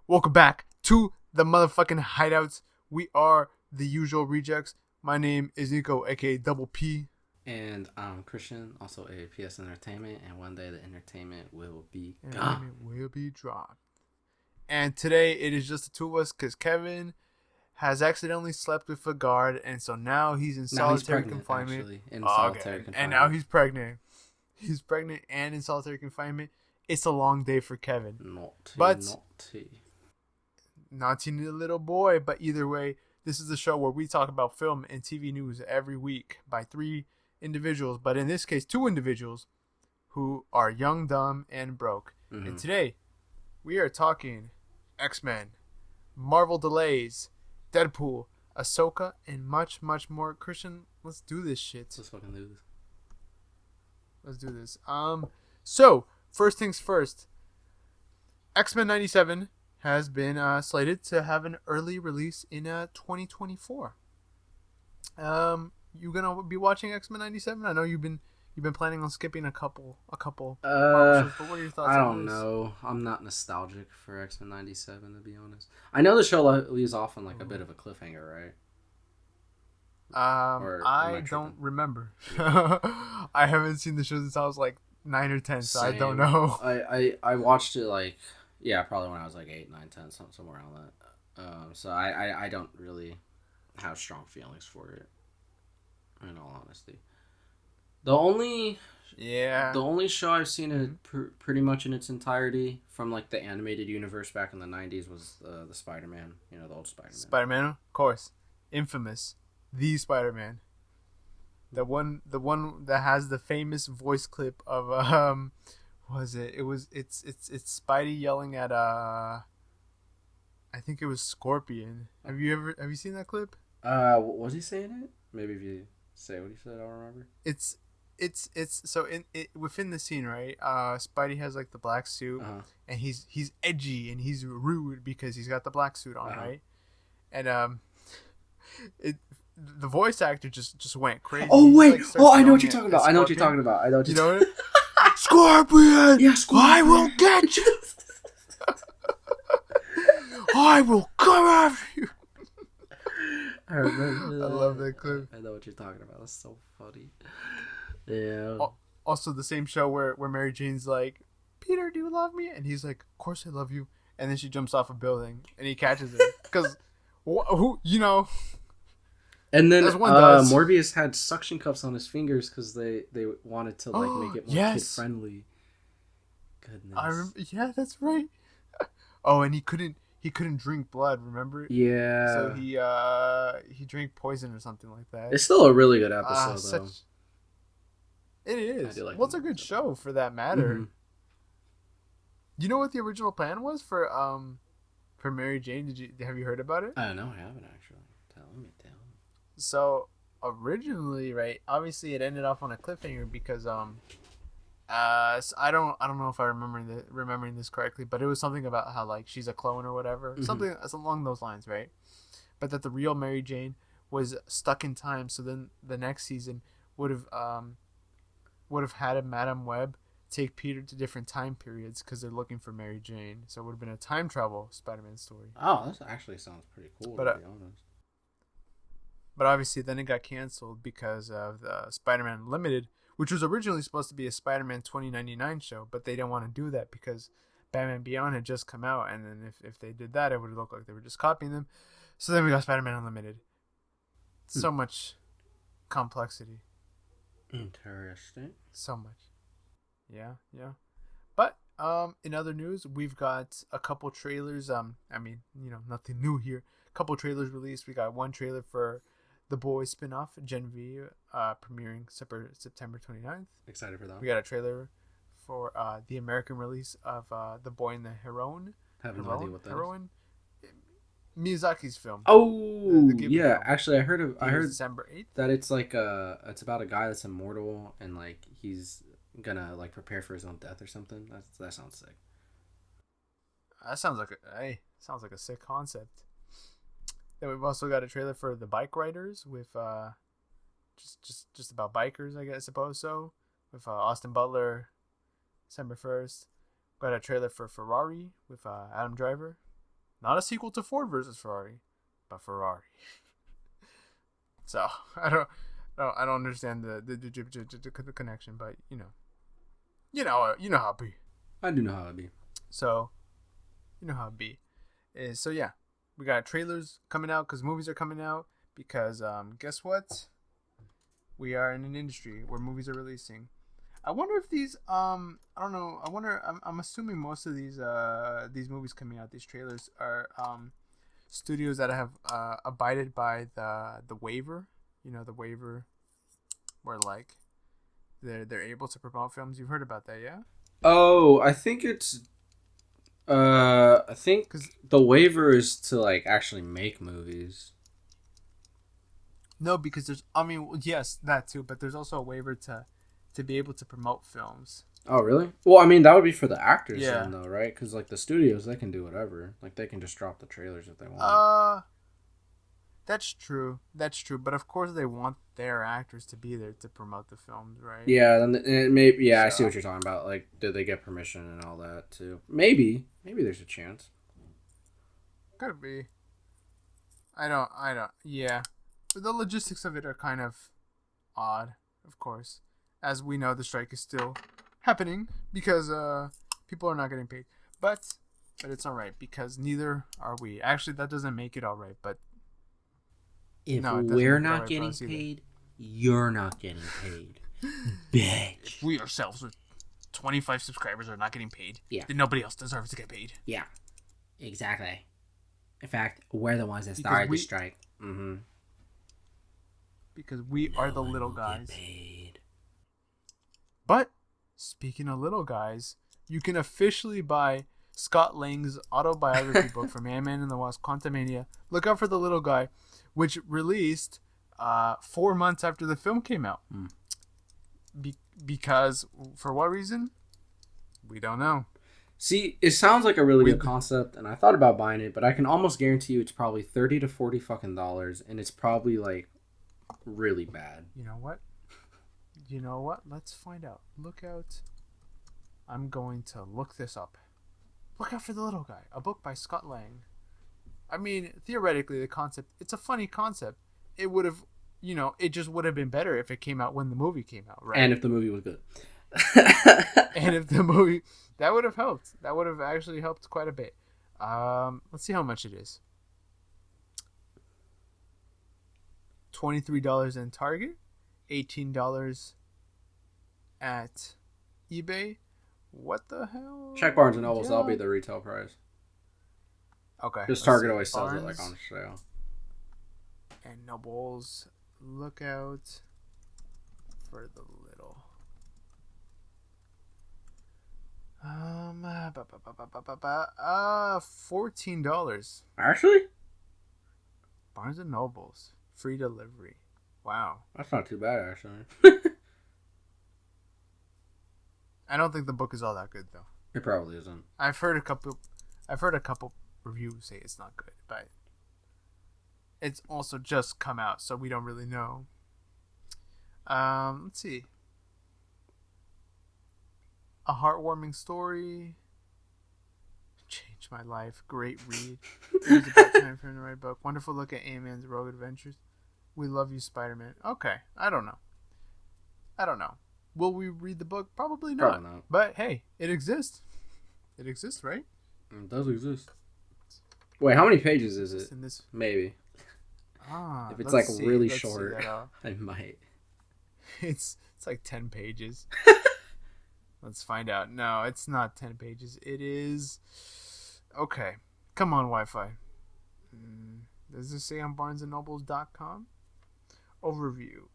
Welcome back to the motherfucking hideouts. We are the usual rejects. My name is Nico, aka Double P. And I'm Christian, also a PS Entertainment, and one day the entertainment will be gone. Will be dropped. And today it is just the two of us because Kevin has accidentally slept with a guard, and so now he's in solitary confinement. Actually, in solitary confinement. And now he's pregnant. He's pregnant and in solitary confinement. It's a long day for Kevin. Naughty little boy, but either way, this is the show where we talk about film and TV news every week by three individuals, but in this case, two individuals who are young, dumb, and broke. Mm-hmm. And today, we are talking X-Men, Marvel delays, Deadpool, Ahsoka, and much, much more. Christian, let's do this shit. Let's fucking do this. Let's do this. So, first things first, X-Men 97 has been slated to have an early release in 2024. You gonna be watching X-Men 97? I know you've been planning on skipping a couple shows, but what are your thoughts on this? I don't know. I'm not nostalgic for X-Men 97, to be honest. I know the show leaves off on like a bit of a cliffhanger, right? I don't remember. I haven't seen the show since I was like 9 or 10, so I don't know. I watched it like probably when I was like 8, 9, 10, somewhere around that. So I don't really have strong feelings for it, in all honesty. The only show I've seen it pretty much in its entirety from like the animated universe back in the 90s was the Spider-Man, the old Spider-Man. Spider-Man, of course. Infamous. The Spider-Man. The one that has the famous voice clip of it's Spidey yelling at I think it was Scorpion. Have you seen that clip? Was he saying it? Maybe if you say what he said, I'll remember. It's so within the scene, right? Spidey has like the black suit, and he's edgy and he's rude because he's got the black suit on, right? And the voice actor just went crazy. Oh wait! I know what you're talking about. I know what you're talking about. You know what? Scorpion! Yeah, Scorpion! I will get you! I will come after you! I remember. I love that clip. I know what you're talking about. That's so funny. Yeah. Also, the same show where Mary Jane's like, Peter, do you love me? And he's like, of course I love you. And then she jumps off a building and he catches her. Because, And then Morbius had suction cups on his fingers because they wanted to make it more kid friendly. Goodness. Yeah, that's right. Oh, and he couldn't drink blood. Remember? Yeah. So he drank poison or something like that. It's still a really good episode, though. It is. It's a good show for that matter. Mm-hmm. You know what the original plan was for Mary Jane? Have you heard about it? No, I haven't actually. Tell me. So originally, right? Obviously, it ended off on a cliffhanger because I don't know if I remembering this correctly, but it was something about how like she's a clone or whatever, something along those lines, right? But that the real Mary Jane was stuck in time, so then the next season would have had a Madame Web take Peter to different time periods because they're looking for Mary Jane. So it would have been a time travel Spider-Man story. Oh, that actually sounds pretty cool, to be honest. But obviously, then it got canceled because of the Spider-Man Limited, which was originally supposed to be a Spider-Man 2099 show, but they didn't want to do that because Batman Beyond had just come out, and then if they did that, it would look like they were just copying them. So then we got Spider-Man Unlimited. So much complexity. Interesting. So much. Yeah. But in other news, we've got a couple trailers. Nothing new here. A couple trailers released. We got one trailer for The Boys spinoff, Gen V, premiering September 29th. Excited for that. We got a trailer for the American release of The Boy and the Heroine. Have no idea what that is. Miyazaki's film. Oh, yeah. Film. Actually, I heard December 8th. That it's like it's about a guy that's immortal and like he's gonna like prepare for his own death or something. That sounds sick. That sounds like a sick concept. Then we've also got a trailer for The Bike Riders with just about bikers, I suppose so. With Austin Butler, December 1st. Got a trailer for Ferrari with Adam Driver. Not a sequel to Ford versus Ferrari, but Ferrari. So I don't understand the connection, but you know how it be. I do know how it be. So, you know how it be. So yeah, we got trailers coming out because movies are coming out. Because guess what? We are in an industry where movies are releasing. I wonder if these I don't know. I'm assuming most of these movies coming out, these trailers are studios that have abided by the waiver. You know, the waiver where like they're able to promote films. You've heard about that, yeah? Oh, I think it's I think the waiver is to like actually make movies. No, because there's yes, that too, but there's also a waiver to be able to promote films. Oh, really? Well, I mean, that would be for the actors Yeah. then, though, right? Because, like, the studios, they can do whatever. Like, they can just drop the trailers if they want. That's true. That's true. But of course they want their actors to be there to promote the films, right? Yeah, then it may, yeah, so. I see what you're talking about. Like, did they get permission and all that, too? Maybe there's a chance. Could be. I don't, yeah. But the logistics of it are kind of odd, of course. As we know, the strike is still happening because people are not getting paid. But it's all right because neither are we. Actually, that doesn't make it all right. But if we're not getting paid, you're not getting paid, bitch. If we ourselves with 25 subscribers are not getting paid, then nobody else deserves to get paid. Yeah, exactly. In fact, we're the ones that started the strike. Mm-hmm. Because we are the little guys. But speaking of little guys, you can officially buy Scott Lang's autobiography book from Ant-Man and the Wasp: Quantumania. Look out for the little guy, which released 4 months after the film came out. Because for what reason? We don't know. See, it sounds like a really good concept, and I thought about buying it, but I can almost guarantee you it's probably $30 to $40 fucking dollars, and it's probably like really bad. You know what? Let's find out. Look out. I'm going to look this up. Look out for the little guy. A book by Scott Lang. I mean, theoretically, the concept, it's a funny concept. It would have, it just would have been better if it came out when the movie came out, right? And if the movie was good. And if the movie, that would have helped. That would have actually helped quite a bit. Let's see how much it is. $23 in Target, $18 at eBay. What the hell? Check Barnes and Nobles. That'll be the retail price. Okay. Because Target always sells it like on sale. And Nobles, look out for the little. $14. Actually? Barnes and Nobles, free delivery. Wow. That's not too bad, actually. I don't think the book is all that good though. It probably isn't. I've heard a couple reviews say it's not good, but it's also just come out, so we don't really know. Let's see. A heartwarming story. Changed my life. Great read. It was about time for him to write a book. Wonderful look at Ant-Man's rogue adventures. We love you, Spider-Man. Okay, I don't know. Will we read the book? Probably not. Probably not. But hey, it exists. It exists, right? It does exist. Wait, how many pages is it? In this... Maybe. If it's let's really let's short, I might. It's like 10 pages. Let's find out. No, it's not 10 pages. It is... Okay. Come on, Wi-Fi. Does this say on barnesandnobles.com? Overview.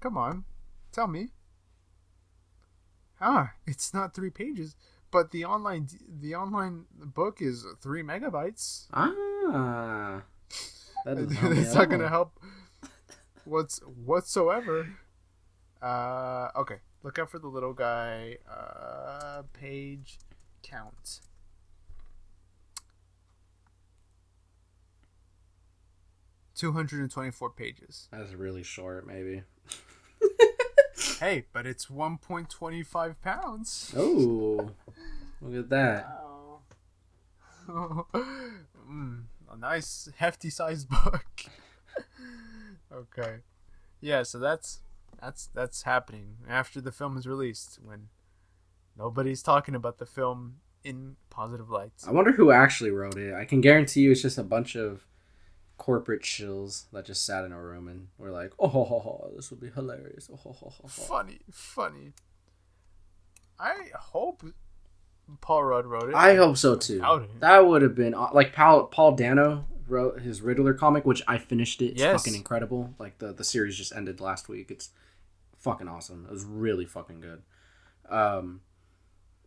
Come on. Tell me. It's not 3 pages, but the online book is 3 megabytes. That's not gonna help whatsoever. Okay, look out for the little guy. Page count. 224 pages. That's really short, maybe. Hey, but it's 1.25 pounds. Oh, look at that. Wow. A nice hefty sized book. Okay. Yeah, so that's happening after the film is released, when nobody's talking about the film in positive lights. I wonder who actually wrote it. I can guarantee you it's just a bunch of corporate shills that just sat in a room and were like, oh, this would be hilarious. Oh. Funny. I hope Paul Rudd wrote it. I hope so too. That would have been like Paul Dano wrote his Riddler comic, which I finished it. It's fucking incredible. Like the series just ended last week. It's fucking awesome. It was really fucking good.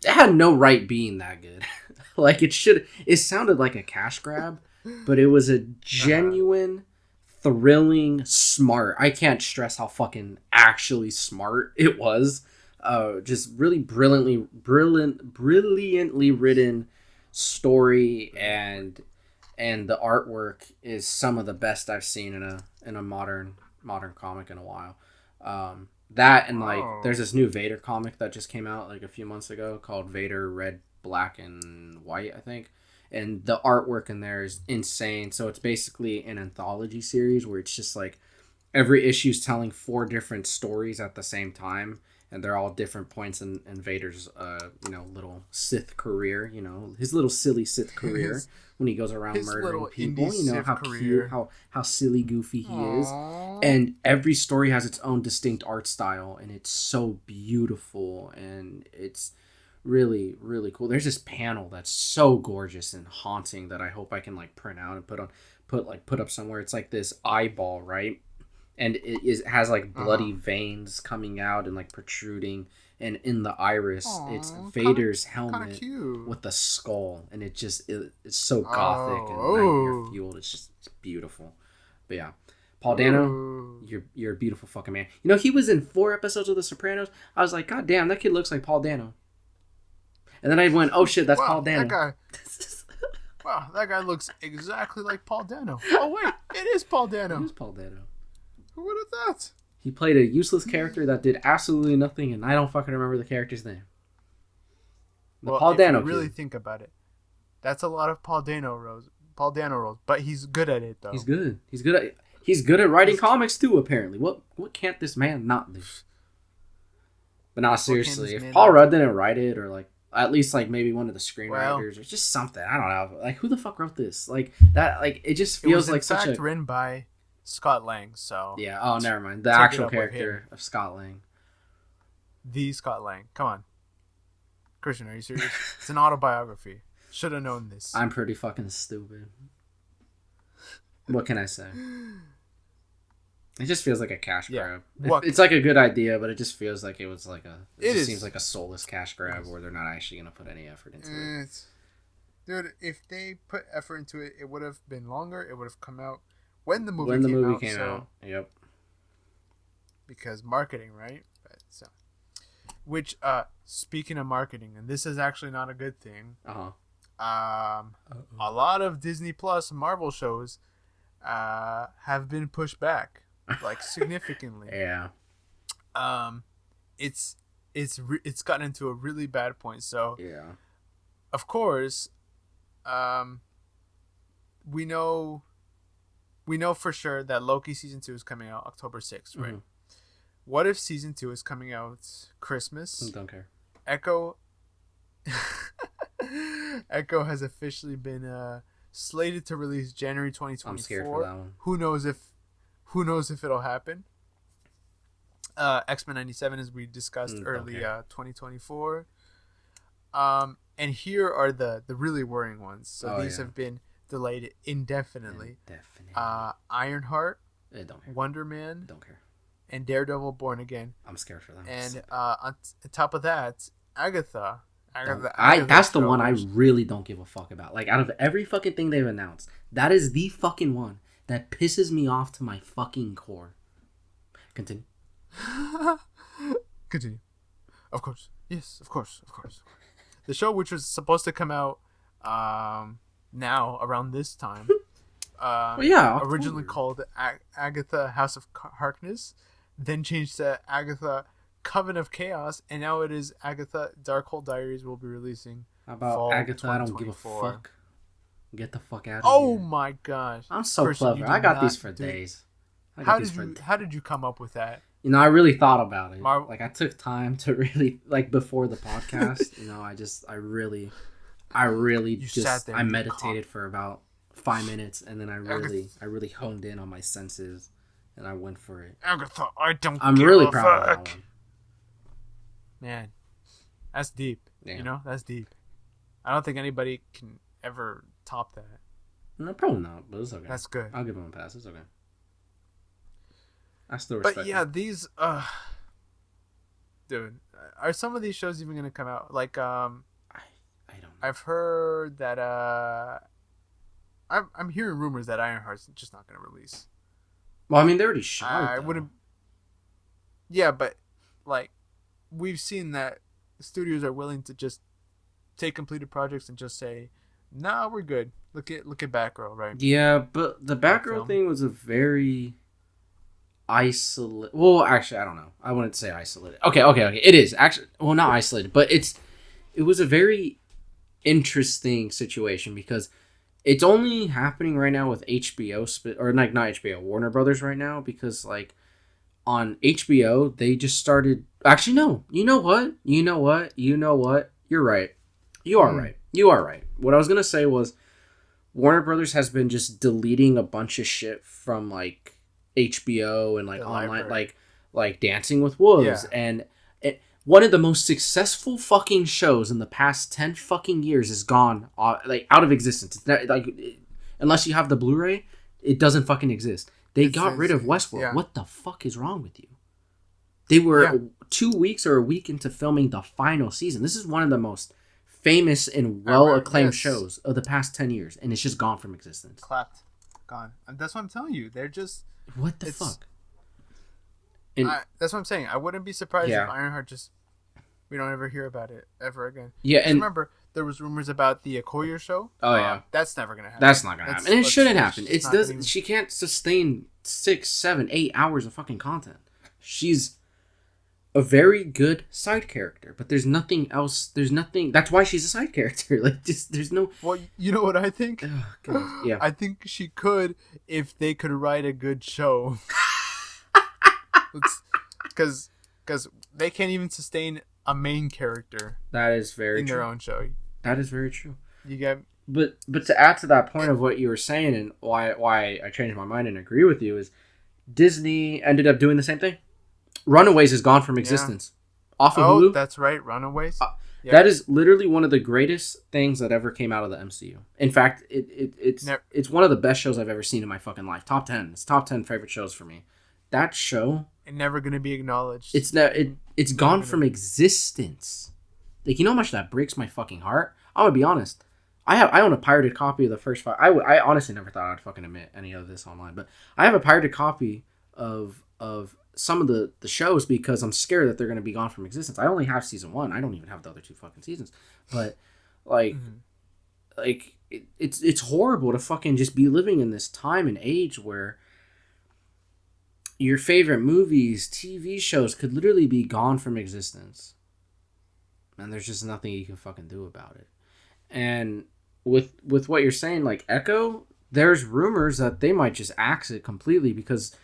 It had no right being that good. Like it sounded like a cash grab, but it was a genuine, thrilling, smart. I can't stress how fucking actually smart it was. Just really brilliantly written story, and the artwork is some of the best I've seen in a modern comic in a while. That and like there's this new Vader comic that just came out like a few months ago called Vader Red, Black, and White, I think. And the artwork in there is insane. So it's basically an anthology series where it's just like every issue is telling 4 different stories at the same time, and they're all different points in Vader's little Sith career, his little silly Sith career when he goes around murdering people, how cute, how silly goofy he is. And every story has its own distinct art style, and it's so beautiful, and it's really, really cool. There's this panel that's so gorgeous and haunting that I hope I can like print out and put up somewhere. It's like this eyeball, right? And it has like bloody veins coming out and like protruding, and in the iris it's Vader's helmet with the skull, and it's so gothic and nightmare fueled. It's beautiful. But yeah, Paul Dano, you're a beautiful fucking man. He was in 4 episodes of The Sopranos. I was like, God damn, that kid looks like Paul Dano. And then I went, oh shit, that's Paul Dano. Wow, that guy looks exactly like Paul Dano. Oh wait, it is Paul Dano. It is Paul Dano. Who would have thought? He played a useless character that did absolutely nothing, and I don't fucking remember the character's name. Paul Dano. If you really think about it, that's a lot of Paul Dano roles. But he's good at it though. He's good. He's good at writing comics too. Apparently, what can't this man not do? But not seriously. If Paul Rudd didn't write it, or like at least like maybe one of the screenwriters, or just something, I don't know. Like who the fuck wrote this? Like that. Like it just feels like such a written by Scott Lang. So yeah. Oh, never mind. The actual character of Scott Lang. The Scott Lang. Come on, Christian, are you serious? It's an autobiography. Should have known this. I'm pretty fucking stupid. What can I say? It just feels like a cash grab. It's like a good idea, but it just feels like it was like seems like a soulless cash grab where they're not actually going to put any effort into it. Dude, if they put effort into it, it would have been longer. It would have come out when the movie came out. Yep. Because marketing, right? Which, speaking of marketing, and this is actually not a good thing. A lot of Disney Plus Marvel shows have been pushed back, like significantly. Yeah. It's gotten into a really bad point. So yeah. Of course, we know for sure that Loki season 2 is coming out October 6th, right? Mm-hmm. What if season 2 is coming out Christmas? Don't care. Echo has officially been slated to release January 2024. I'm scared for that one. Who knows if it'll happen? X-Men 97, as we discussed early, 2024. And here are the really worrying ones. So these have been delayed indefinitely. Ironheart, don't care. Wonder Man, don't care, and Daredevil Born Again. I'm scared for that. And on top of that, Agatha. That's the one I really don't give a fuck about. Like, out of every fucking thing they've announced, that is the fucking one that pisses me off to my fucking core. Continue. Continue. Of course. Yes, of course. The show, which was supposed to come out now, around this time, originally called Agatha House of Harkness, then changed to Agatha Coven of Chaos, and now it is Agatha Darkhold Diaries will be releasing. How about fall Agatha? I don't give a 2024. fuck. Get the fuck out of Oh here. my gosh! I'm so Person, you clever. did I got not these for do- days. How did you come up with that? You know, I really thought about it. Mar- Like, I took time to really, like, before the podcast, you know, I really sat there I and meditated for about 5 minutes, and then I really honed in on my senses, and I went for it. Agatha, I'm really proud of that one. Man, that's deep. Yeah. You know, that's deep. I don't think anybody can ever top that. No, probably not, but it's okay. That's good. I'll give him a pass. It's okay. I still respect But yeah, him. these dude, are some of these shows even gonna come out? Like I don't know. I've heard that I'm hearing rumors that Ironheart's just not gonna release. Well, I mean, they already shot it, I though. wouldn't. Yeah, but like we've seen that studios are willing to just take completed projects and just say, "Nah, we're good." Look at Batgirl, right? Yeah, but the Batgirl film. thing was a very isolated. Well, actually, I don't know. I wouldn't say isolated. Okay. It is actually not isolated, but it was a very interesting situation because it's only happening right now with HBO or like not HBO, Warner Brothers right now because like on HBO they just started. Actually, no. You know what? You're right. You are right. You are right. What I was gonna say was Warner Brothers has been just deleting a bunch of shit from like HBO and like The online library. like Dancing with Wolves and one of the most successful fucking shows in the past 10 fucking years is gone like out of existence. It's not, like unless you have the Blu-ray, it doesn't fucking exist. They got rid of Westworld. Yeah. What the fuck is wrong with you? They were 2 weeks or a week into filming the final season. This is one of the most famous and well-acclaimed shows of the past 10 years, and it's just gone from existence. Clapped, gone. And that's what I'm telling you. They're just What the fuck? And, that's what I'm saying. I wouldn't be surprised Yeah. if Ironheart just we don't ever hear about it ever again. yeah, 'Cause and remember, there was rumors about the Akoya show. Oh, yeah. That's never gonna happen. that's not gonna happen, and it shouldn't happen. It's It not does. gonna even- She can't sustain 6, 7, 8 hours of fucking content. She's a very good side character, but there's nothing else. There's nothing. That's why she's a side character. Like, just there's no. Well, you know what I think? Ugh, goodness. Yeah. I think she could if they could write a good show. Because they can't even sustain a main character That is very in true. their own show. That is very true. You get But to add to that point of what you were saying and why I changed my mind and agree with you is Disney ended up doing the same thing. Runaways is gone from existence. Off of Hulu. that's right, Runaways. Yeah. That is literally one of the greatest things that ever came out of the MCU. In fact, it's one of the best shows I've ever seen in my fucking life. Top 10. It's top 10 favorite shows for me. That show, and never gonna be acknowledged. it's gone from existence. Like, you know how much that breaks my fucking heart? I'm gonna be honest. I own a pirated copy of the first 5. I honestly never thought I'd fucking admit any of this online, but I have a pirated copy of some of the shows because I'm scared that they're gonna be gone from existence. I only have season 1. I don't even have the other 2 fucking seasons. But like, it's horrible to fucking just be living in this time and age where your favorite movies, TV shows could literally be gone from existence. And there's just nothing you can fucking do about it. And with what you're saying, like Echo, there's rumors that they might just axe it completely because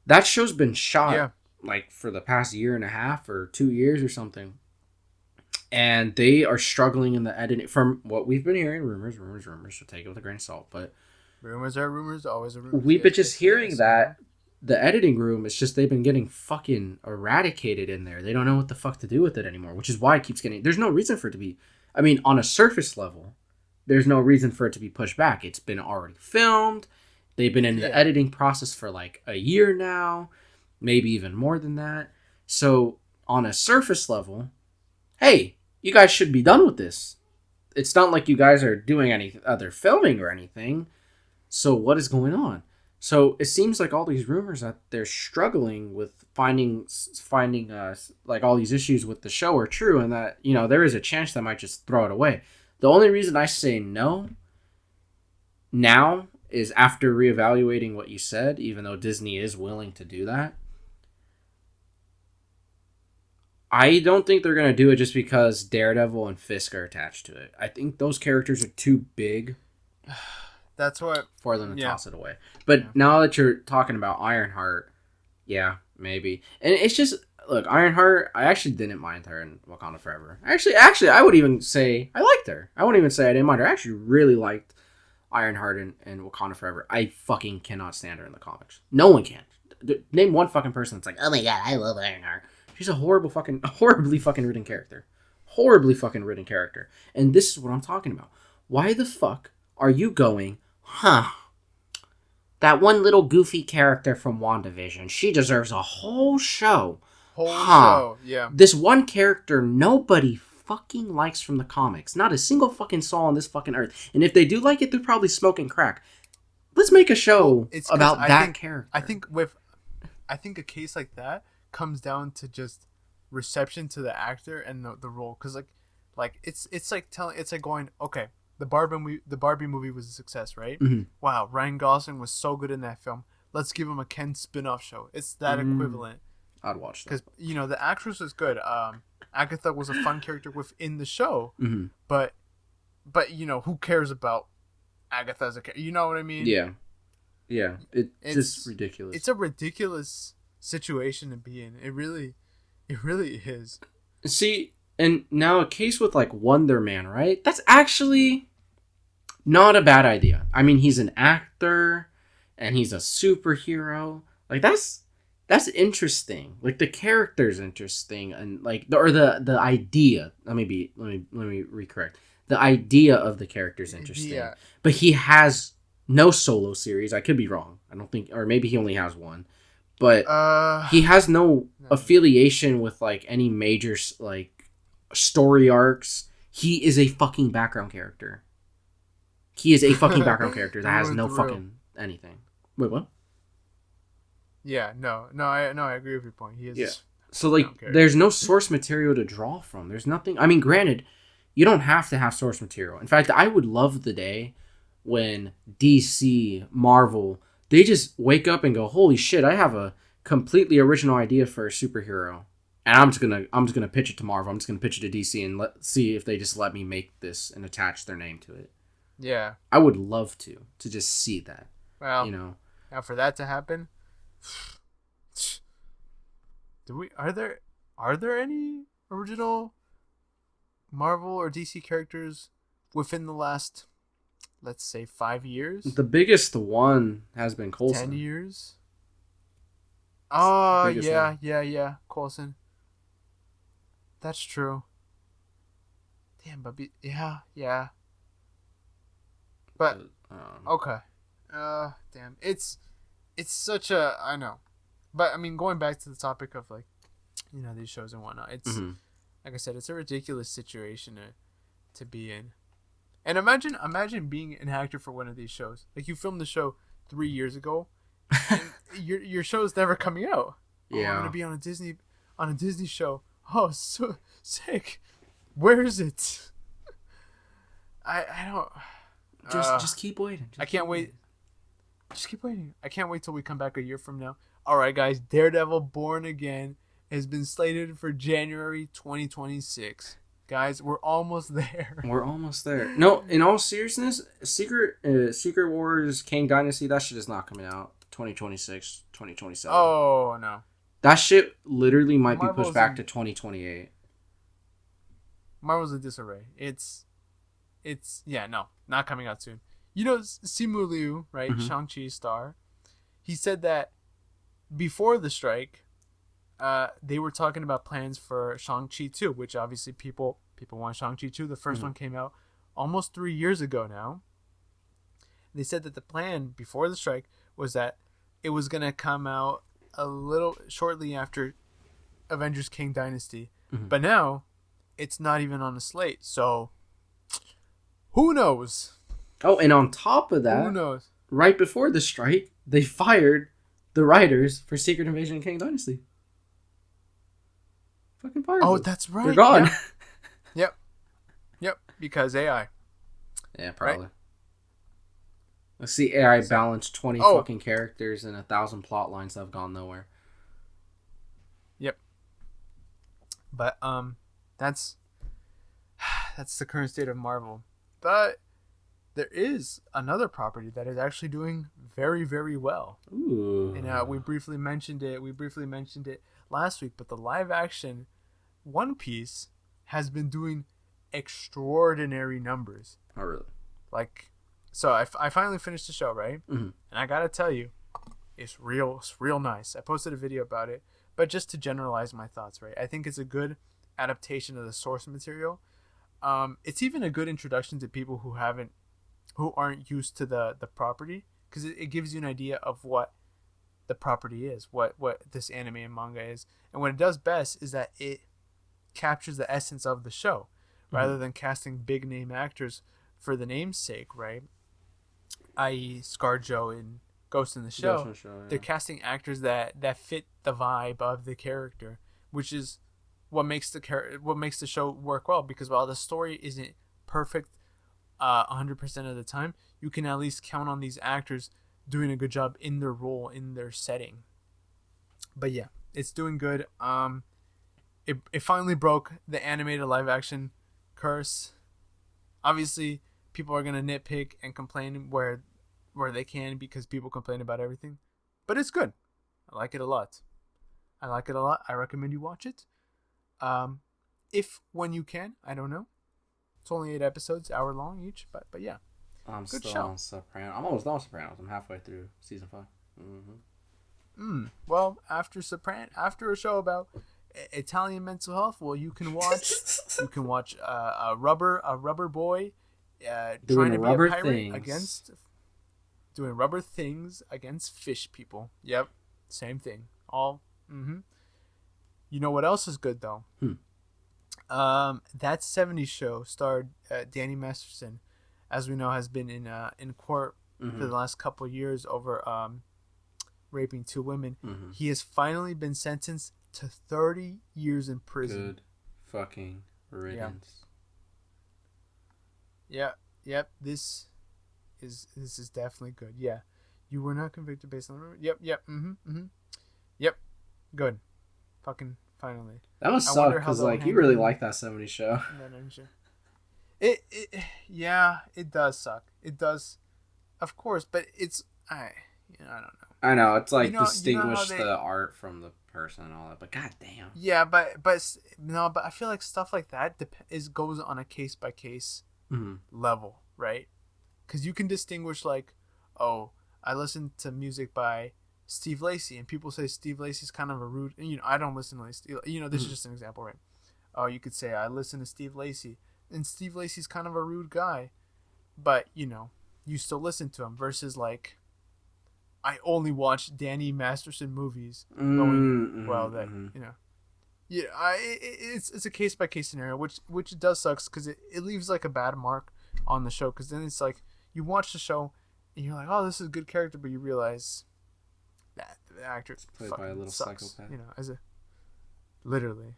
that show's been shot like for the past year and a half or 2 years or something. And they are struggling in the editing from what we've been hearing. Rumors, so take it with a grain of salt. But rumors are rumors, always a rumor. We've been just hearing that the editing room, it's just they've been getting fucking eradicated in there. They don't know what the fuck to do with it anymore, which is why it keeps getting... There's no reason for it to be... I mean, on a surface level, there's no reason for it to be pushed back. It's been already filmed. They've been in the editing process for like a year now, maybe even more than that. So on a surface level, hey, you guys should be done with this. It's not like you guys are doing any other filming or anything. So what is going on? So it seems like all these rumors that they're struggling with finding like all these issues with the show are true, and that, you know, there is a chance they might just throw it away. The only reason I say no now is after reevaluating what you said, even though Disney is willing to do that. I don't think they're gonna do it just because Daredevil and Fisk are attached to it. I think those characters are too big. That's what for them to toss it away. But now that you're talking about Ironheart, yeah, maybe. And it's just look, Ironheart. I actually didn't mind her in Wakanda Forever. Actually, I would even say I liked her. I wouldn't even say I didn't mind her. I actually really liked Ironheart in Wakanda Forever. I fucking cannot stand her in the comics. No one can. Name one fucking person that's like, oh my god, I love Ironheart. She's a horribly fucking written character. Horribly fucking written character. And this is what I'm talking about. Why the fuck are you going, that one little goofy character from WandaVision, she deserves a whole show. Show, yeah. This one character nobody fucking likes from the comics. Not a single fucking soul on this fucking earth. And if they do like it, they're probably smoking crack. Let's make a show about that character. I think a case like that comes down to just reception to the actor and the role, because like it's like going, okay, the Barbie movie was a success, right? Mm-hmm. Wow, Ryan Gosling was so good in that film. Let's give him a Ken spin-off show. It's that equivalent. I'd watch that because the actress was good. Agatha was a fun character within the show, mm-hmm. but who cares about Agatha as a character? You know what I mean? Yeah. It's just ridiculous. It's a ridiculous situation to be in. It really is. See, and now a case with like Wonder Man, right? That's actually not a bad idea. I mean, he's an actor and he's a superhero. Like that's interesting. Like the character's interesting, and like the idea. Let me recorrect. The idea of the character's interesting. Yeah. But he has no solo series. I could be wrong. I don't think, or maybe he only has one. But he has no affiliation with like any major like story arcs. He is a fucking background character. He is a fucking background character that has no fucking anything. Wait, what? Yeah, no, I agree with your point. He is. Yeah. So like, there's no source material to draw from. There's nothing. I mean, granted, you don't have to have source material. In fact, I would love the day when DC, Marvel, they just wake up and go, "Holy shit! I have a completely original idea for a superhero, and I'm just gonna pitch it to Marvel. I'm just gonna pitch it to DC and see if they just let me make this and attach their name to it." Yeah, I would love to just see that. Well, now for that to happen, are there any original Marvel or DC characters within the last, let's say, 5 years? The biggest one has been Coulson. 10 years? Oh, yeah. Coulson. That's true. Damn, but yeah. But, okay. Damn. It's such a, I know. But, I mean, going back to the topic of, like, these shows and whatnot, it's, like I said, it's a ridiculous situation to be in. And imagine being an actor for one of these shows. Like, you filmed the show 3 years ago, and your show's never coming out. Yeah. Oh, I'm gonna be on a Disney show. Oh, so sick. Where is it? I don't. Just keep waiting. I can't wait. Just keep waiting. I can't wait till we come back a year from now. All right, guys. Daredevil: Born Again has been slated for January 2026. Guys, we're almost there. No, in all seriousness, Secret Wars, Kang Dynasty, that shit is not coming out 2026, 2027. Oh, no. That shit literally might be pushed back to 2028. Marvel's a disarray. It's not coming out soon. Simu Liu, right, Shang-Chi's star, he said that before the strike, they were talking about plans for Shang-Chi 2, which obviously people want Shang-Chi 2. The first one came out almost 3 years ago now. They said that the plan before the strike was that it was going to come out a little shortly after Avengers Kang Dynasty. But now, it's not even on the slate. So, who knows? Oh, and on top of that, who knows? Right before the strike, they fired the writers for Secret Invasion and Kang Dynasty. Fucking fired. Oh, that's right. They're gone. Yep. Because AI. Yeah, probably. Right? Let's see AI balance 20 fucking characters and 1,000 plot lines that have gone nowhere. Yep. But that's the current state of Marvel. But there is another property that is actually doing very, very well. Ooh. And we briefly mentioned it. We briefly mentioned it last week. But the live action One Piece has been doing extraordinary numbers. Oh, really? Like, so I finally finished the show, right? Mm-hmm. And I gotta tell you, it's real nice. I posted a video about it, but just to generalize my thoughts, right? I think it's a good adaptation of the source material. It's even a good introduction to people who aren't used to the property, because it gives you an idea of what the property is, what this anime and manga is. And what it does best is that it captures the essence of the show, rather than casting big name actors for the name's sake, right? I.e. ScarJo and Ghost in the Shell. Yeah. They're casting actors that fit the vibe of the character, which is what makes the show work well. Because while the story isn't perfect 100% of the time, you can at least count on these actors doing a good job in their role, in their setting. But yeah, it's doing good. It finally broke the animated live action curse. Obviously, people are gonna nitpick and complain where they can, because people complain about everything. But it's good. I like it a lot. I recommend you watch it. When you can, I don't know. It's only 8 episodes, hour long each, but yeah. I'm good still show. on Sopranos. I'm almost done with Sopranos. I'm halfway through season 5. Mm-hmm. Well, after a show about Italian mental health, well, you can watch a rubber boy trying to be a pirate doing rubber things against fish people. Yep, same thing. All. You know what else is good though? That 70s show starred Danny Masterson, as we know, has been in court for the last couple of years over raping 2 women. He has finally been sentenced to 30 years in prison. Good fucking riddance. Yeah. Yep. This is definitely good. Yeah. You were not convicted based on. Yep. Yep. Good. Fucking finally. That must suck, because you really like that 70s show. It does suck. It does, of course, but it's I don't know. I know, it's like distinguish the art from the person and all that, but goddamn. Yeah, but I feel like stuff like that goes on a case by case level, right? Because you can distinguish, like, oh, I listen to music by Steve Lacy, and people say Steve Lacy's kind of a rude. I don't listen to Steve. This is just an example, right? Oh, you could say I listen to Steve Lacy, and Steve Lacy's kind of a rude guy, but you still listen to him. Versus, like, I only watch Danny Masterson movies, it's a case by case scenario, which does sucks, because it leaves like a bad mark on the show. Because then it's like you watch the show and you're like, oh, this is a good character, but you realize that the actor played by a little sucks, psychopath. Literally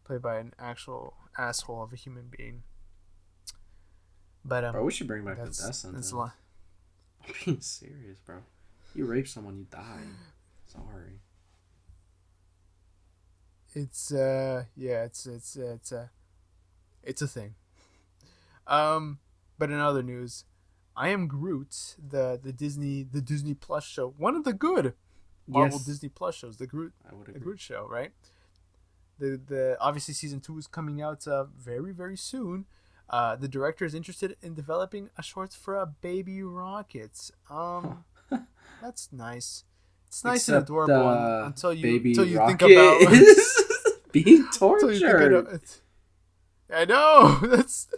played by an actual asshole of a human being. But bro, we should bring back the death sentence. I'm being serious, bro. You rape someone, you die. Sorry. It's a thing. But in other news, I Am Groot, the Disney Plus show, one of the good Marvel Disney Plus shows, the Groot show, right? The obviously season 2 is coming out very, very soon. The director is interested in developing a shorts for a baby rocket. That's nice. It's nice and adorable until you think about being tortured. I know. That's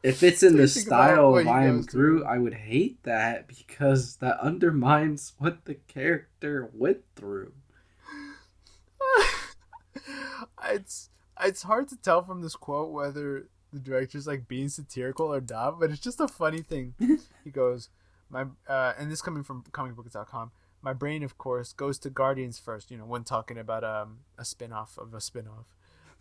If it's in the style of I Am Groot, I would hate that, because that undermines what the character went through. It's hard to tell from this quote whether the director's like being satirical or not, but it's just a funny thing. He goes, and this coming from comicbooks.com, my brain, of course, goes to Guardians first, when talking about a spin-off of a spin-off.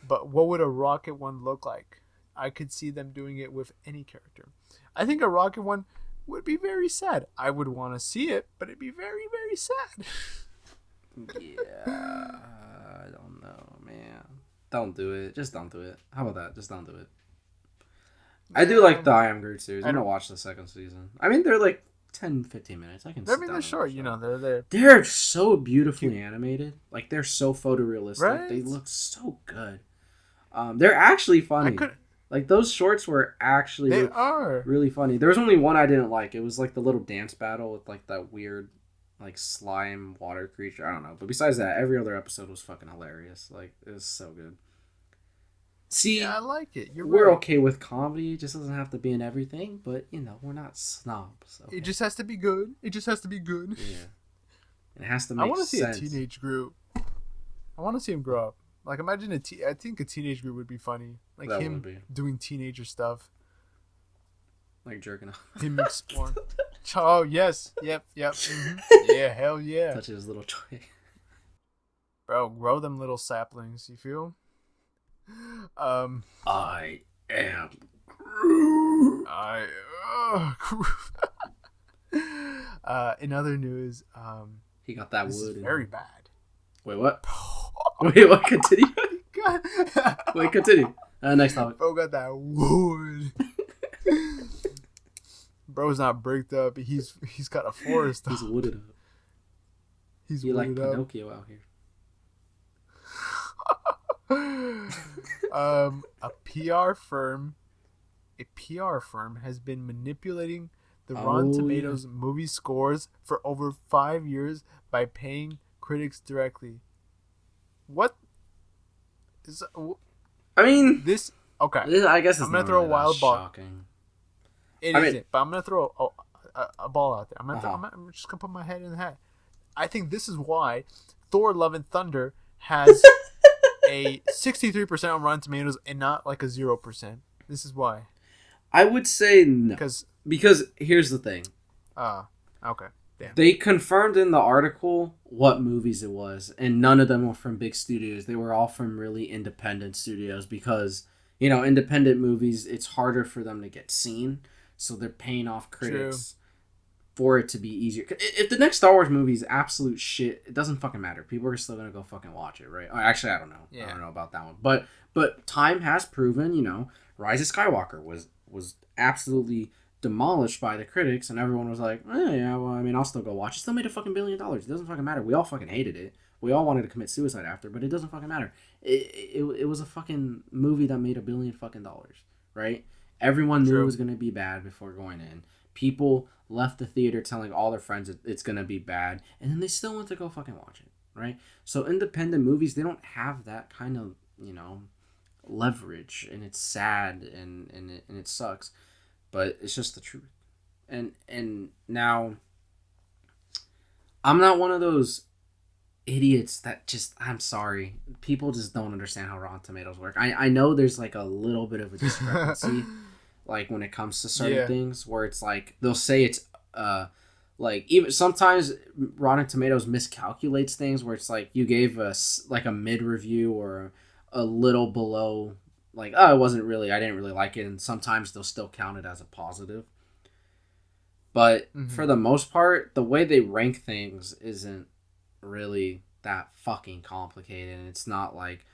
But what would a Rocket one look like? I could see them doing it with any character. I think a Rocket one would be very sad. I would want to see it, but it'd be very, very sad. Yeah. I don't know, man. Don't do it. Just don't do it. How about that? Just don't do it. I do like the I Am Groot series. I'm gonna watch the second season. I mean, they're like 10, 15 minutes. I can. I mean, they're short. You know, they're so beautifully animated. Like they're so photorealistic. Right? They look so good. They're actually funny. Like those shorts were actually really funny. There was only one I didn't like. It was like the little dance battle with like that weird, like slime water creature. I don't know. But besides that, every other episode was fucking hilarious. Like it was so good. See, yeah, I like it. We're okay with comedy. It just doesn't have to be in everything. But, you know, we're not snobs. Okay? It just has to be good. It just has to be good. Yeah. It has to make sense. I want to see a teenage Groot. I want to see him grow up. Like, imagine I think a teenage Groot would be funny. Like, that him doing teenager stuff. Like jerking off. Him exploring. Oh, yes. Yep. Mm-hmm. Yeah, hell yeah. Touch his little toy. Bro, grow them little saplings. You feel? I am Groot. In other news, he got that this wood. Is very bad. Wait, what? Wait, what? Continue. Wait, continue. Next topic. Bro got that wood. Bro's not bricked up. He's got a forest. He's wooded up. He's like wooded up. Pinocchio out here. A PR firm has been manipulating the Rotten Tomatoes movie scores for over 5 years by paying critics directly. What is? I mean, this okay. I guess it's I'm gonna throw a wild ball. Shocking. It isn't, but I'm gonna throw a ball out there. I'm just gonna put my head in the hat. I think this is why Thor: Love and Thunder has a 63% on Rotten Tomatoes and not like a 0%. This is why. I would say no. Because here's the thing. Okay. Damn. They confirmed in the article what movies it was, and none of them were from big studios. They were all from really independent studios because, you know, independent movies, it's harder for them to get seen, so they're paying off critics for it to be easier. If the next Star Wars movie is absolute shit, it doesn't fucking matter. People are still gonna go fucking watch it, right? Actually, I don't know. Yeah. I don't know about that one. But time has proven, you know, Rise of Skywalker was absolutely demolished by the critics, and everyone was like, yeah, well, I mean, I'll still go watch. It still made a fucking $1 billion. It doesn't fucking matter. We all fucking hated it. We all wanted to commit suicide after, but it doesn't fucking matter. It was a fucking movie that made $1 billion fucking dollars, right? Everyone knew it was gonna be bad before going in. People left the theater telling all their friends it's gonna be bad, and then they still went to go fucking watch it, right? So independent movies, they don't have that kind of, you know, leverage, and it's sad and it sucks. But it's just the truth. And now, I'm not one of those idiots that just, I'm sorry, people just don't understand how Rotten Tomatoes work. I know there's like a little bit of a discrepancy, like when it comes to certain things, where it's like, they'll say it's, like, even sometimes Rotten Tomatoes miscalculates things, where it's like, you gave us like a mid review or a little below, like, I didn't really like it, and sometimes they'll still count it as a positive. But for the most part, the way they rank things isn't really that fucking complicated, and it's not like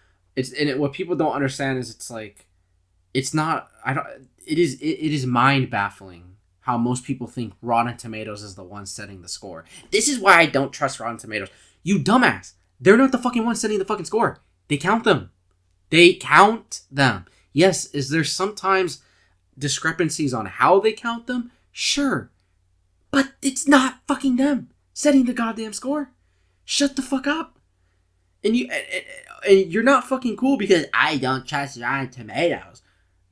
what people don't understand is it's like, it's not, it is mind baffling how most people think Rotten Tomatoes is the one setting the score. This is why I don't trust Rotten Tomatoes. You dumbass. They're not the fucking ones setting the fucking score. They count them. Yes, is there sometimes discrepancies on how they count them? Sure. But it's not fucking them setting the goddamn score. Shut the fuck up. And you're not fucking cool because I don't trust Rotten Tomatoes.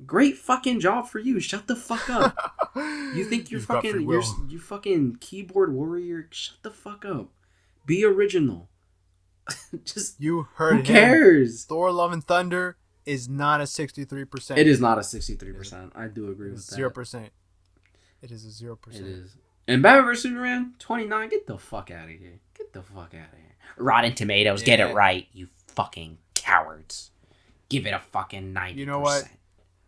Great fucking job for you. Shut the fuck up. You think you fucking keyboard warrior? Shut the fuck up. Be original. Just, you heard who cares? Thor: Love and Thunder is not a 63%. It is not a 63%. I do agree with that. 0%. It is a 0%. It is. And Batman vs Superman 29. Get the fuck out of here. Get the fuck out of here. Rotten Tomatoes, get it right, you fucking cowards. Give it a fucking 90%. You know what?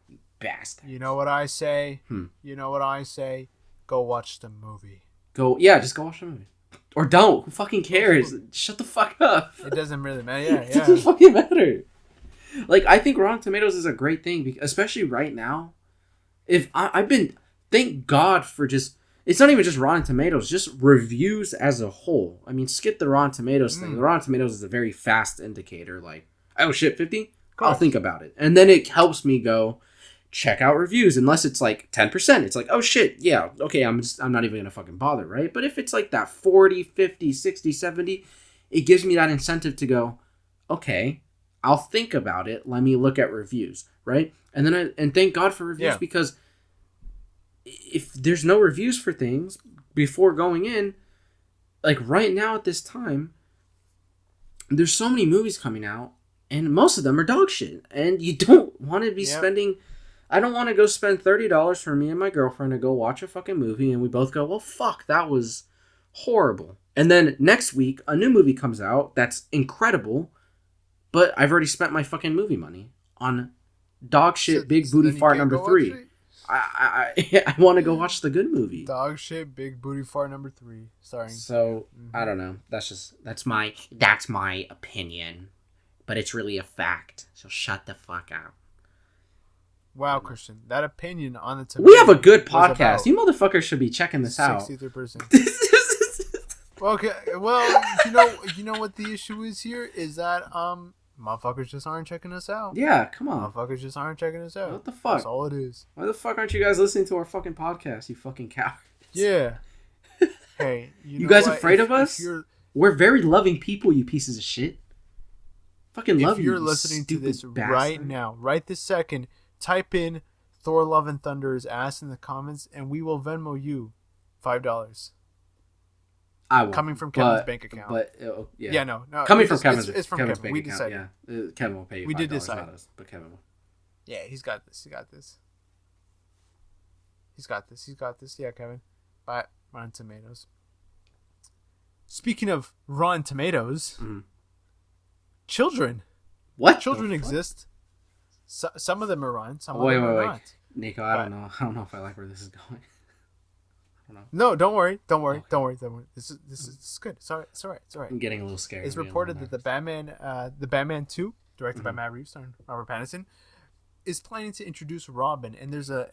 You bastard. You know what I say? You know what I say? Go watch the movie. Just go watch the movie. Or don't. Who fucking cares? Shut the fuck up. It doesn't really matter. Yeah, It doesn't fucking matter. Like, I think Rotten Tomatoes is a great thing, especially right now. Thank God for just, it's not even just Rotten Tomatoes, just reviews as a whole. I mean, skip the Rotten Tomatoes thing. The Rotten Tomatoes is a very fast indicator. Like, oh shit, 50? I'll think about it. And then it helps me go check out reviews. Unless it's like 10%. It's like, oh shit, yeah, okay, I'm not even gonna fucking bother, right? But if it's like that 40, 50, 60, 70, it gives me that incentive to go, okay, I'll think about it. Let me look at reviews, right? And then and thank God for reviews, because if there's no reviews for things before going in, like right now at this time, there's so many movies coming out, and most of them are dog shit. And you don't want to be spending. I don't want to go spend $30 for me and my girlfriend to go watch a fucking movie, and we both go, well, fuck, that was horrible. And then next week, a new movie comes out that's incredible, but I've already spent my fucking movie money on dog shit, big booty fart number 3. I want to go watch the good movie. Dog shit, big booty fart number 3. Starring. So I don't know. That's my opinion, but it's really a fact. So shut the fuck up. Wow, Christian, that opinion on the tomato. We have a good podcast. You motherfuckers should be checking this out. 63%. Okay, well, you know what the issue is here is that motherfuckers just aren't checking us out. Yeah, come on. Motherfuckers just aren't checking us out. What the fuck? That's all it is. Why the fuck aren't you guys listening to our fucking podcast, you fucking cowards? Yeah. Hey, you guys afraid of us? We're very loving people, you pieces of shit. Fucking love you. If you're listening to this bastard. right now, right this second, type in Thor Love and Thunder's ass in the comments, and we will Venmo you $5. I won't. Coming from Kevin's bank account. But yeah, no. Coming from Kevin's. It's from Kevin's Kevin. bank We account, decided. Yeah, Kevin will pay you $5. We did decide. Not us, but Kevin will. Yeah, he's got this. He's got this. Yeah, Kevin. Buy Rotten Tomatoes. Speaking of Rotten Tomatoes, children. What? Children exist. Some of them are Rotten. Some wait, of them are not. Nico, I don't know. I don't know if I like where this is going. No, don't worry. Okay. Don't worry. This is good. It's all right. I'm getting a little scared. It's reported that the Batman 2, directed by Matt Reeves and Robert Pattinson, is planning to introduce Robin. And there's an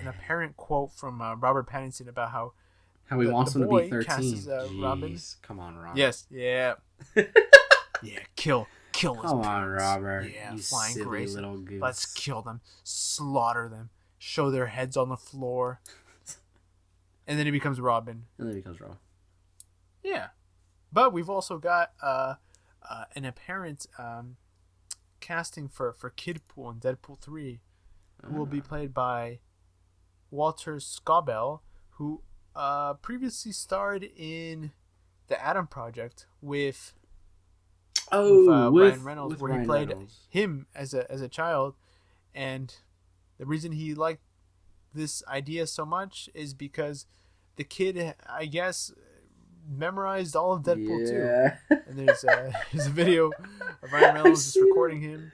apparent quote from Robert Pattinson about how he wants him to be 13. Casts, Robin. Come on, Robert. Yes. Yeah. Yeah. Kill. Come on, Robert. Yeah. You Flying silly Grace. little goose. Let's kill them. Slaughter them. Show their heads on the floor. And then he becomes Robin. Yeah. But we've also got an apparent casting for Kidpool in Deadpool 3, who will be played by Walter Scobell, who previously starred in The Adam Project with Ryan Reynolds, where he played him as a child. And the reason he liked this idea so much is because the kid, I guess, memorized all of Deadpool 2. And there's a video of Ryan Reynolds just recording him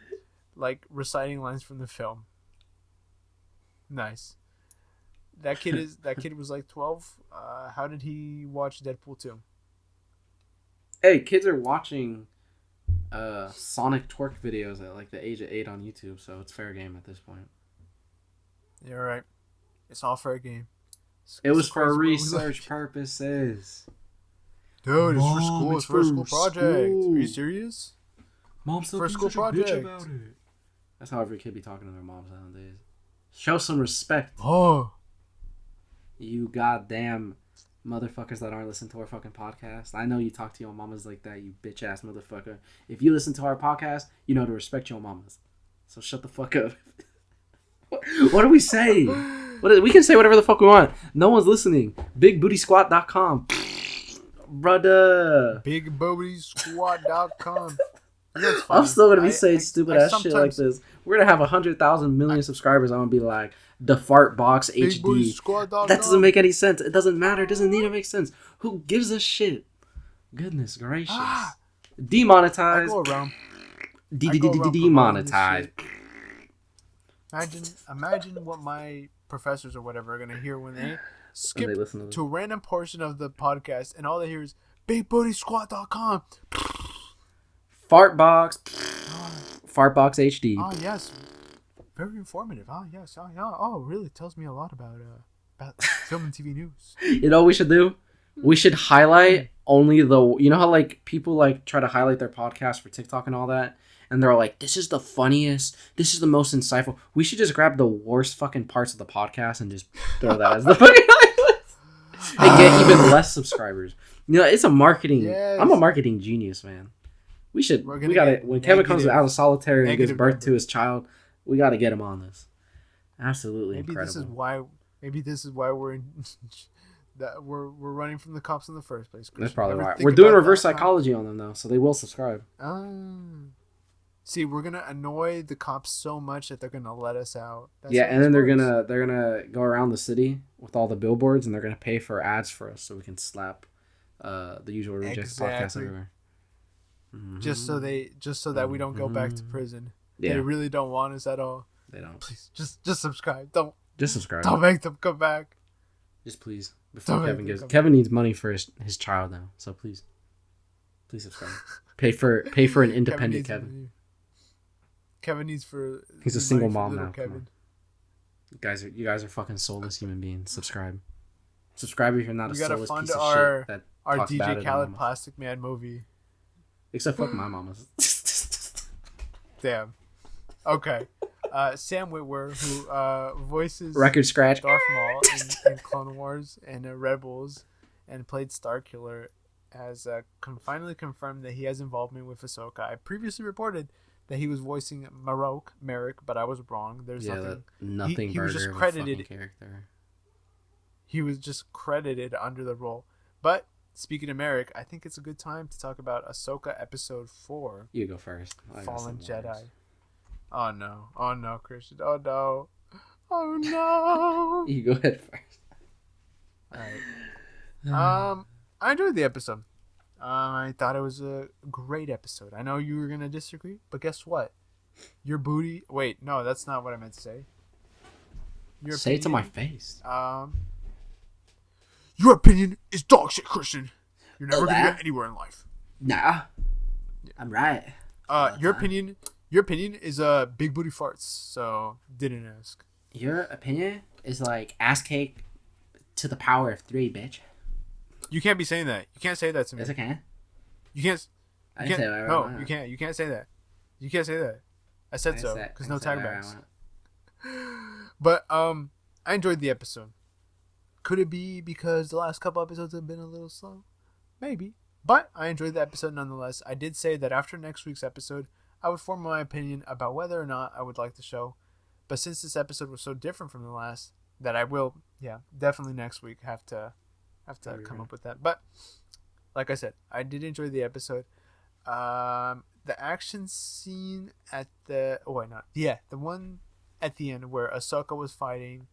like reciting lines from the film. Nice. That kid was like 12. How did he watch Deadpool 2? Hey, kids are watching Sonic Torque videos at like the age of 8 on YouTube, so it's fair game at this point. You're right. It's all fair game. It was for research purposes. Dude, it's for school. It's for a school project. Are you serious? Mom's for a school project. About it. That's how every kid be talking to their moms nowadays. Show some respect. Oh. You goddamn motherfuckers that aren't listening to our fucking podcast. I know you talk to your mamas like that, you bitch ass motherfucker. If you listen to our podcast, you know to respect your mamas. So shut the fuck up. What do we say? We can say whatever the fuck we want. No one's listening. BigBootySquat.com. Brother. BigBootySquat.com. I'm still going to be saying stupid ass shit like this. We're going to have 100,000 million subscribers. I'm going to be like, the Fart Box HD. That doesn't make any sense. It doesn't matter. It doesn't need to make sense. Who gives a shit? Goodness gracious. Demonetized. I go around. Demonetized. Imagine what my professors or whatever are gonna hear when they skip When they listen to a random portion of the podcast, and all they hear is BigBootySquad.com. Fartbox. Fartbox HD. Oh yes, very informative. Oh yes, oh really tells me a lot about film and TV news. You know what we should do? We should highlight only the... You know how like people like try to highlight their podcast for TikTok and all that? And they're like, this is the funniest. This is the most insightful. We should just grab the worst fucking parts of the podcast and just throw that as the funny highlights. And get even less subscribers. You know, it's a marketing... Yes. I'm a marketing genius, man. We got it. When Kevin comes out of solitary and gives birth to his child, we got to get him on this. Absolutely maybe incredible. Maybe this is why we're running from the cops in the first place. That's probably why. We're doing reverse psychology on them though, so they will subscribe. See, we're gonna annoy the cops so much that they're gonna let us out. That's and then they're gonna go around the city with all the billboards, and they're gonna pay for ads for us so we can slap the Usual Rejects podcast everywhere. Mm-hmm. Just so that we don't go back to prison. Yeah. They really don't want us at all. They don't. Please, just subscribe. Don't subscribe. Don't make them come back. Just please. Before Kevin needs money for his child now, so please subscribe. pay for an independent Kevin. Kevin needs for. He's a single mom now. Kevin. You guys are fucking soulless human beings. Subscribe if you're not a soulless piece of shit that our talks bad DJ Khaled mamas. Plastic Man movie. Except fuck my mamas. Damn. Okay. Sam Witwer, who voices Record Scratch Darth Maul in Clone Wars and Rebels, and played Starkiller, has finally confirmed that he has involvement with Ahsoka. I previously reported that he was voicing Merrick, but I was wrong. There's nothing. He was just credited. Character. He was just credited under the role. But speaking of Merrick, I think it's a good time to talk about Ahsoka Episode 4. You go first. Fallen Jedi. Oh no, Christian. Oh no. You go ahead first. Alright. I enjoyed the episode. I thought it was a great episode. I know you were gonna disagree, but guess what? Your booty. Wait, no, that's not what I meant to say. Say it to my face. Your opinion is dog shit, Christian. You're never gonna get anywhere in life. Nah, I'm right. Your opinion is big booty farts. So didn't ask. Your opinion is like ass cake to the power of 3, bitch. You can't be saying that. You can't say that to me. Yes, I can. You can't. I can say that. No, you can't. You can't say that. You can't say that. I said so because no tag backs. But I enjoyed the episode. Could it be because the last couple episodes have been a little slow? Maybe. But I enjoyed the episode nonetheless. I did say that after next week's episode, I would form my opinion about whether or not I would like the show. But since this episode was so different from the last, that I will, definitely next week have to come up with that. But like I said, I did enjoy the episode. The action scene at the one at the end where Ahsoka was fighting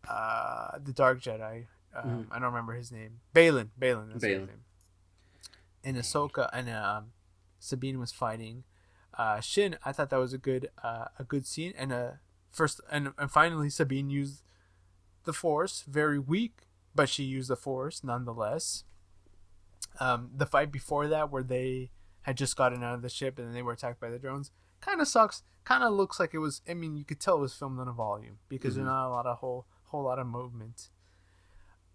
the Dark Jedi. I don't remember his name. Balin. That's his name. And Ahsoka and Sabine was fighting Shin. I thought that was a good scene. And finally Sabine used the Force. Very weak, but she used the Force nonetheless. The fight before that, where they had just gotten out of the ship and then they were attacked by the drones, kind of sucks. Kind of looks like it was. I mean, you could tell it was filmed on a volume because there's not a lot of whole lot of movement.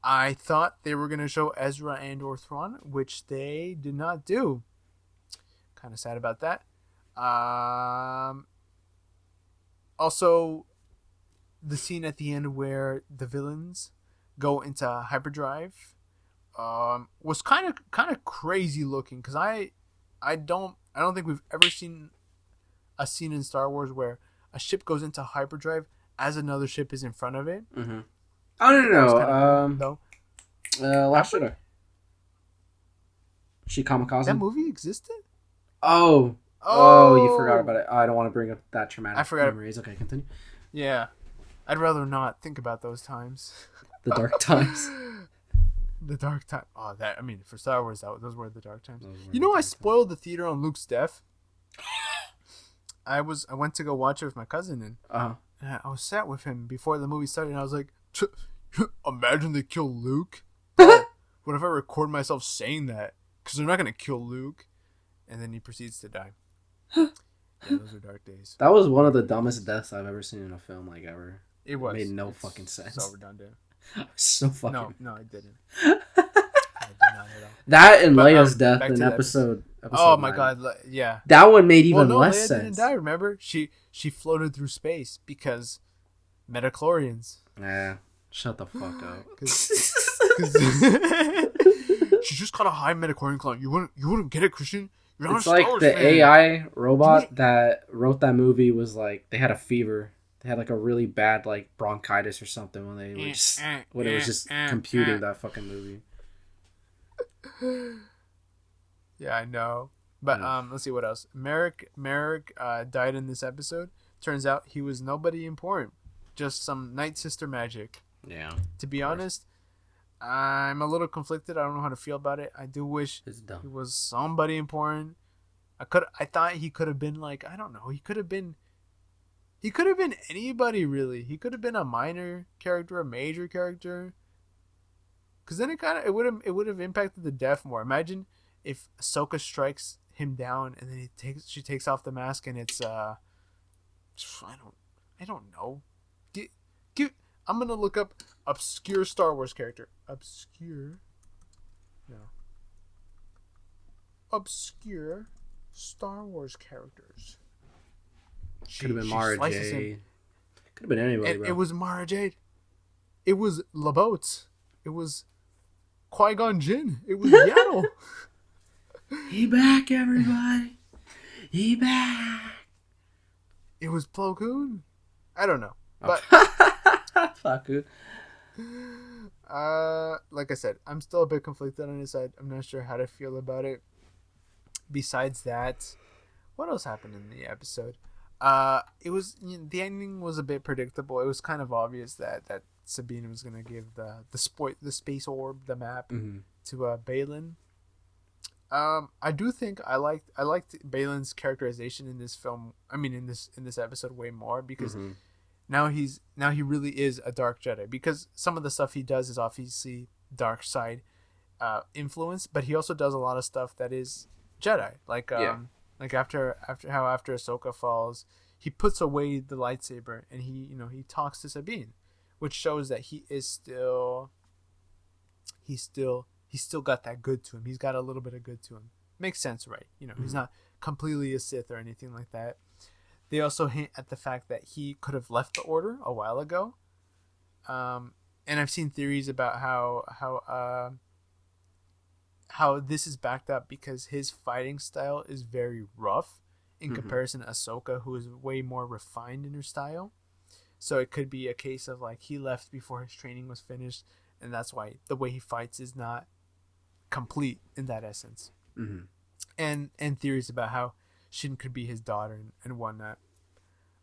I thought they were going to show Ezra and Thrawn, which they did not do. Kind of sad about that. Also, the scene at the end where the villains go into hyperdrive was kind of crazy looking, because I don't think we've ever seen a scene in Star Wars where a ship goes into hyperdrive as another ship is in front of it. Mm-hmm. Oh no! Last Jedi. She kamikaze. That movie existed? Oh, you forgot about it. I don't want to bring up that traumatic memories. Okay, continue. Yeah. I'd rather not think about those times. The dark times. The dark time. Oh, for Star Wars, those were the dark times. I spoiled the theater on Luke's death. I went to go watch it with my cousin, and And I was sat with him before the movie started, and I was like, imagine they kill Luke. Bro, what if I record myself saying that? Because they're not gonna kill Luke. And then he proceeds to die. Yeah, those are dark days. That was one of the dumbest deaths I've ever seen in a film, like, ever. It was. It made no fucking sense. So redundant. So fucking... No, it didn't. It did not at all. That and Leia's death in episode oh my 9. God, yeah. That one made even less Leia sense. Didn't die, remember? She floated through space because midichlorians. Yeah, shut the fuck up. She just caught a high midichlorian clone. You wouldn't get it, Christian. You're not it's a like Star Wars the fan. AI robot that wrote that movie was like, they had a fever. They had like a really bad like bronchitis or something when they were just when it was just computing that fucking movie. Yeah, I know. But let's see what else. Merrick died in this episode. Turns out he was nobody important, just some Night Sister magic. Yeah. To be honest, I'm a little conflicted. I don't know how to feel about it. I do wish he was somebody important. I thought he could have been like, I don't know. He could have been anybody really. He could have been a minor character, a major character. Because then it would have impacted the death more. Imagine if Ahsoka strikes him down and then she takes off the mask and it's I don't know. I'm gonna look up obscure Star Wars character. Obscure Star Wars characters. Could have been Mara Jade. Could have been anybody. It was Mara Jade. It was LaBoats. It was Qui-Gon Jinn. It was Yaddle. He back, everybody. He back. It was Plo Koon. I don't know, but fuck it. Like I said, I'm still a bit conflicted on his side. I'm not sure how to feel about it. Besides that, what else happened in the episode? It was the ending was a bit predictable. It was kind of obvious that Sabine was gonna give the space orb, the map, to Baylan. I do think I liked Baylan's characterization in this film. I mean, in this episode way more because now he really is a dark Jedi, because some of the stuff he does is obviously dark side influence, but he also does a lot of stuff that is Jedi, like after Ahsoka falls, he puts away the lightsaber and he talks to Sabine, which shows that he's still got that good to him. He's got a little bit of good to him. Makes sense, right? He's not completely a Sith or anything like that. They also hint at the fact that he could have left the Order a while ago. And I've seen theories about how this is backed up because his fighting style is very rough in comparison to Ahsoka, who is way more refined in her style. So it could be a case of like he left before his training was finished, and that's why the way he fights is not complete in that essence. And theories about how Shin could be his daughter and whatnot.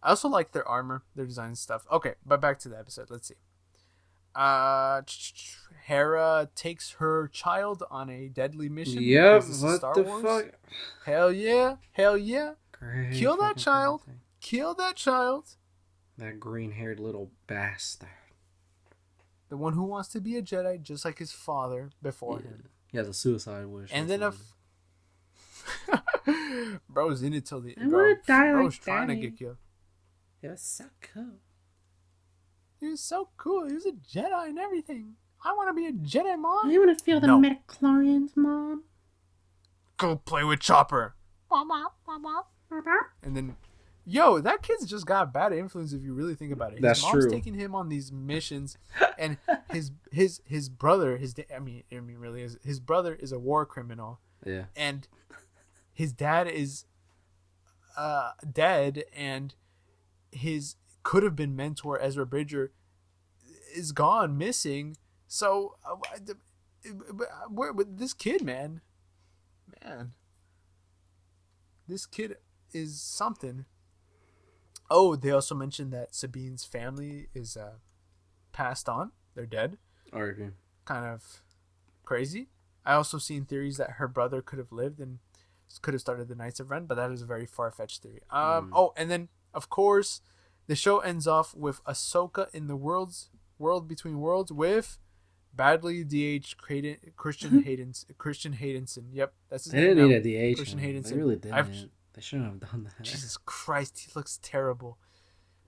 I also like their armor, their design and stuff. Okay, but back to the episode. Let's see. Hera takes her child on a deadly mission. Yep, what Star the Wars. Fuck? Hell yeah. Great. Kill that child. That green-haired little bastard. The one who wants to be a Jedi, just like his father before him. Yeah, the suicide wish. And then bro's in it till the end. Bro's trying to get killed. It was so cool. He was so cool. He was a Jedi and everything. I want to be a Jedi, Mom. You want to feel the midichlorians, Mom? Go play with Chopper. And then, that kid's just got bad influence if you really think about it. His mom's taking him on these missions, and his brother, his brother is a war criminal. Yeah. And his dad is dead, and his could have been mentor Ezra Bridger is gone, missing. So this kid, man, this kid is something. Oh, they also mentioned that Sabine's family is passed on. They're dead. Okay. Kind of crazy. I also seen theories that her brother could have lived and could have started the Knights of Ren, but that is a very far-fetched theory. Oh, and then of course The show ends off with Ahsoka in the world between worlds with badly DH Christian Haydenson. Yep, that's his They name didn't now. need a DH. Christian They Haydenson. really didn't. They shouldn't have done that. Jesus Christ, he looks terrible.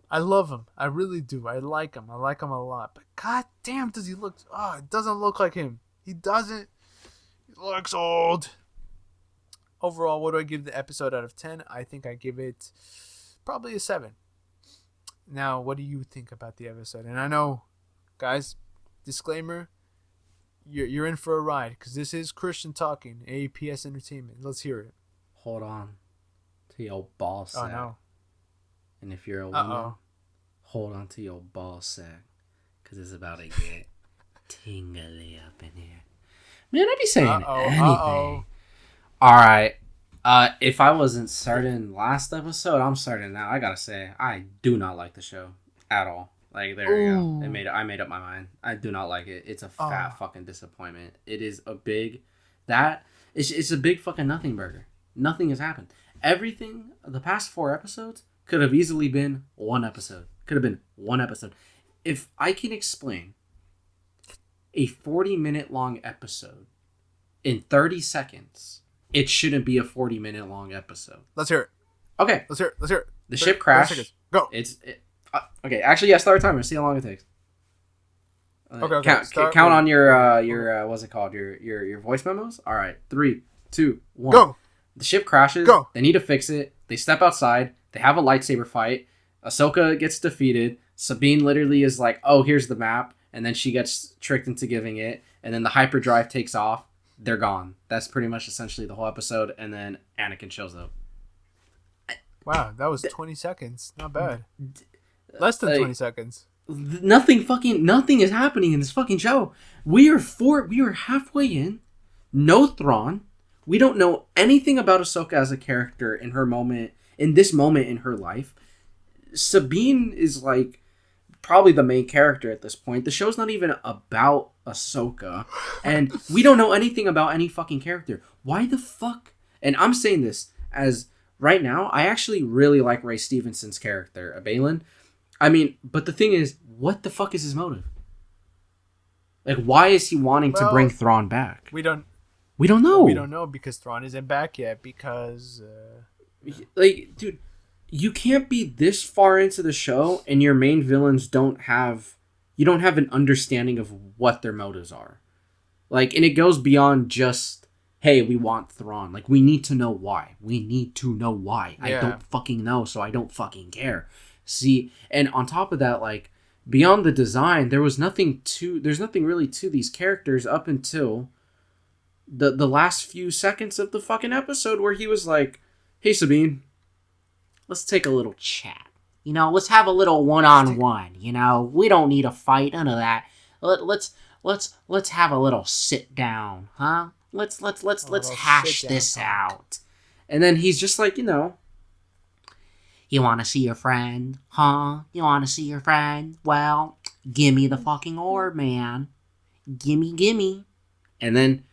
I love him. I really do. I like him. I like him a lot. But god damn, does he look... Oh, it doesn't look like him. He doesn't. He looks old. Overall, what do I give the episode out of 10? I think I give it probably a 7. Now, what do you think about the episode? And I know, guys, disclaimer, you're in for a ride because this is Christian talking, APS Entertainment. Let's hear it. Hold on to your ball sack. Oh, no. And if you're a woman, hold on to your ball sack because it's about to get tingly up in here. Man, I be saying anything. All right. If I wasn't certain last episode, I'm certain now. I gotta say, I do not like the show at all. Like, there you go. I made up my mind. I do not like it. It's a fat fucking disappointment. It is a big... It's a big fucking nothing burger. Nothing has happened. Everything, the past 4 episodes, could have easily been one episode. Could have been one episode. If I can explain a 40-minute long episode in 30 seconds, it shouldn't be a 40-minute long episode. Let's hear it. Okay. Let's hear it. The ship crashed. Go. Okay, actually, yeah, start a timer. See how long it takes. Okay. Count on your what's it called? Your voice memos. All right, 3, 2, 1. Go. The ship crashes. Go. They need to fix it. They step outside. They have a lightsaber fight. Ahsoka gets defeated. Sabine literally is like, "Oh, here's the map," and then she gets tricked into giving it. And then the hyperdrive takes off. They're gone. That's pretty much essentially the whole episode. And then Anakin shows up. Wow, that was 20 seconds. Not bad. Less than 20 seconds. Nothing is happening in this fucking show. We are halfway in. No Thrawn. We don't know anything about Ahsoka as a character in this moment in her life. Sabine is like probably the main character at this point. The show's not even about Ahsoka. And we don't know anything about any fucking character. Why the fuck? And I'm saying this as right now, I actually really like Ray Stevenson's character, Balin. I mean, but the thing is, what the fuck is his motive? Like, why is he wanting to bring Thrawn back? We don't know. We don't know because Thrawn isn't back yet because... Like, dude, you can't be this far into the show and your main villains don't have an understanding of what their motives are. Like, and it goes beyond just, hey, we want Thrawn. Like, we need to know why. Yeah. I don't fucking know, so I don't fucking care. See, and on top of that, like, beyond the design, there's nothing really to these characters up until the last few seconds of the fucking episode where he was like, "Hey Sabine, let's take a little chat. You know, let's have a little one-on-one. You know, we don't need a fight, none of that. Let's have a little sit down, huh? Let's hash this out." And then he's just like, you know, "You want to see your friend, huh? You want to see your friend? Well, gimme the fucking orb, man. Gimme." And then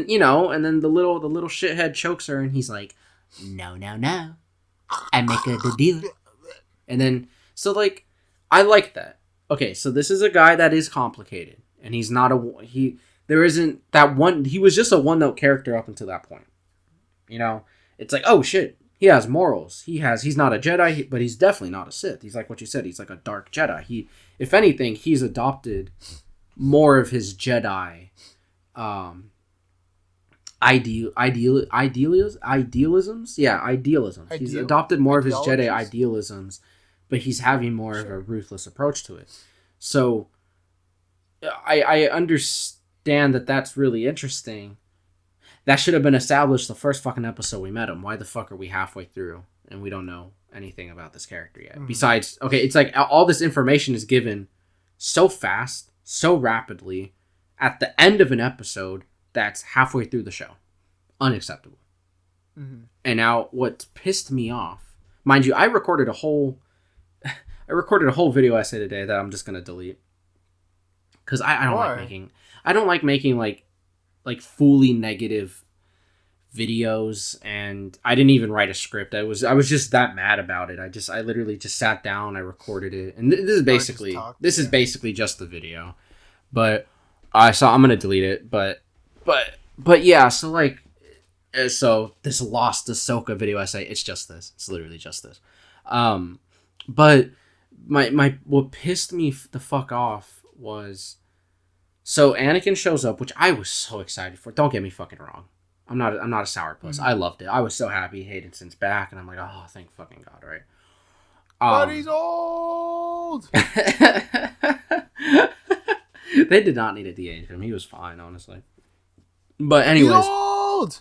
you know, and then the little shithead chokes her, and he's like, No. I make the deal." And then, so like, I like that. Okay, so this is a guy that is complicated, and he's not there isn't that one. He was just a one-note character up until that point. You know, it's like, oh shit. He has morals. He's not a Jedi, but he's definitely not a Sith. He's like what you said. He's like a dark Jedi. If anything, he's adopted more of his Jedi idealisms. Yeah, idealisms. He's adopted more of his Jedi idealisms, but he's having more of a ruthless approach to it. So I understand that that's really interesting. That should have been established the first fucking episode we met him. Why the fuck are we halfway through and we don't know anything about this character yet? Mm-hmm. Besides, okay, it's like all this information is given so fast, so rapidly, at the end of an episode that's halfway through the show. Unacceptable. Mm-hmm. And now what pissed me off, mind you, I recorded a whole video essay today that I'm just gonna delete because I don't like making like fully negative videos, and I didn't even write a script. I was just that mad about it. I literally just sat down, I recorded it, and this is basically just the video. But I'm gonna delete it. But yeah. So like, so this lost Ahsoka video essay, it's just this. It's literally just this. But my what pissed me the fuck off was, so Anakin shows up, which I was so excited for. Don't get me fucking wrong. I'm not a sourpuss. I loved it. I was so happy Hayden's back, and I'm like, oh, thank fucking God, right? But he's old. They did not need to de-age him. He was fine, honestly. But anyways, he's old.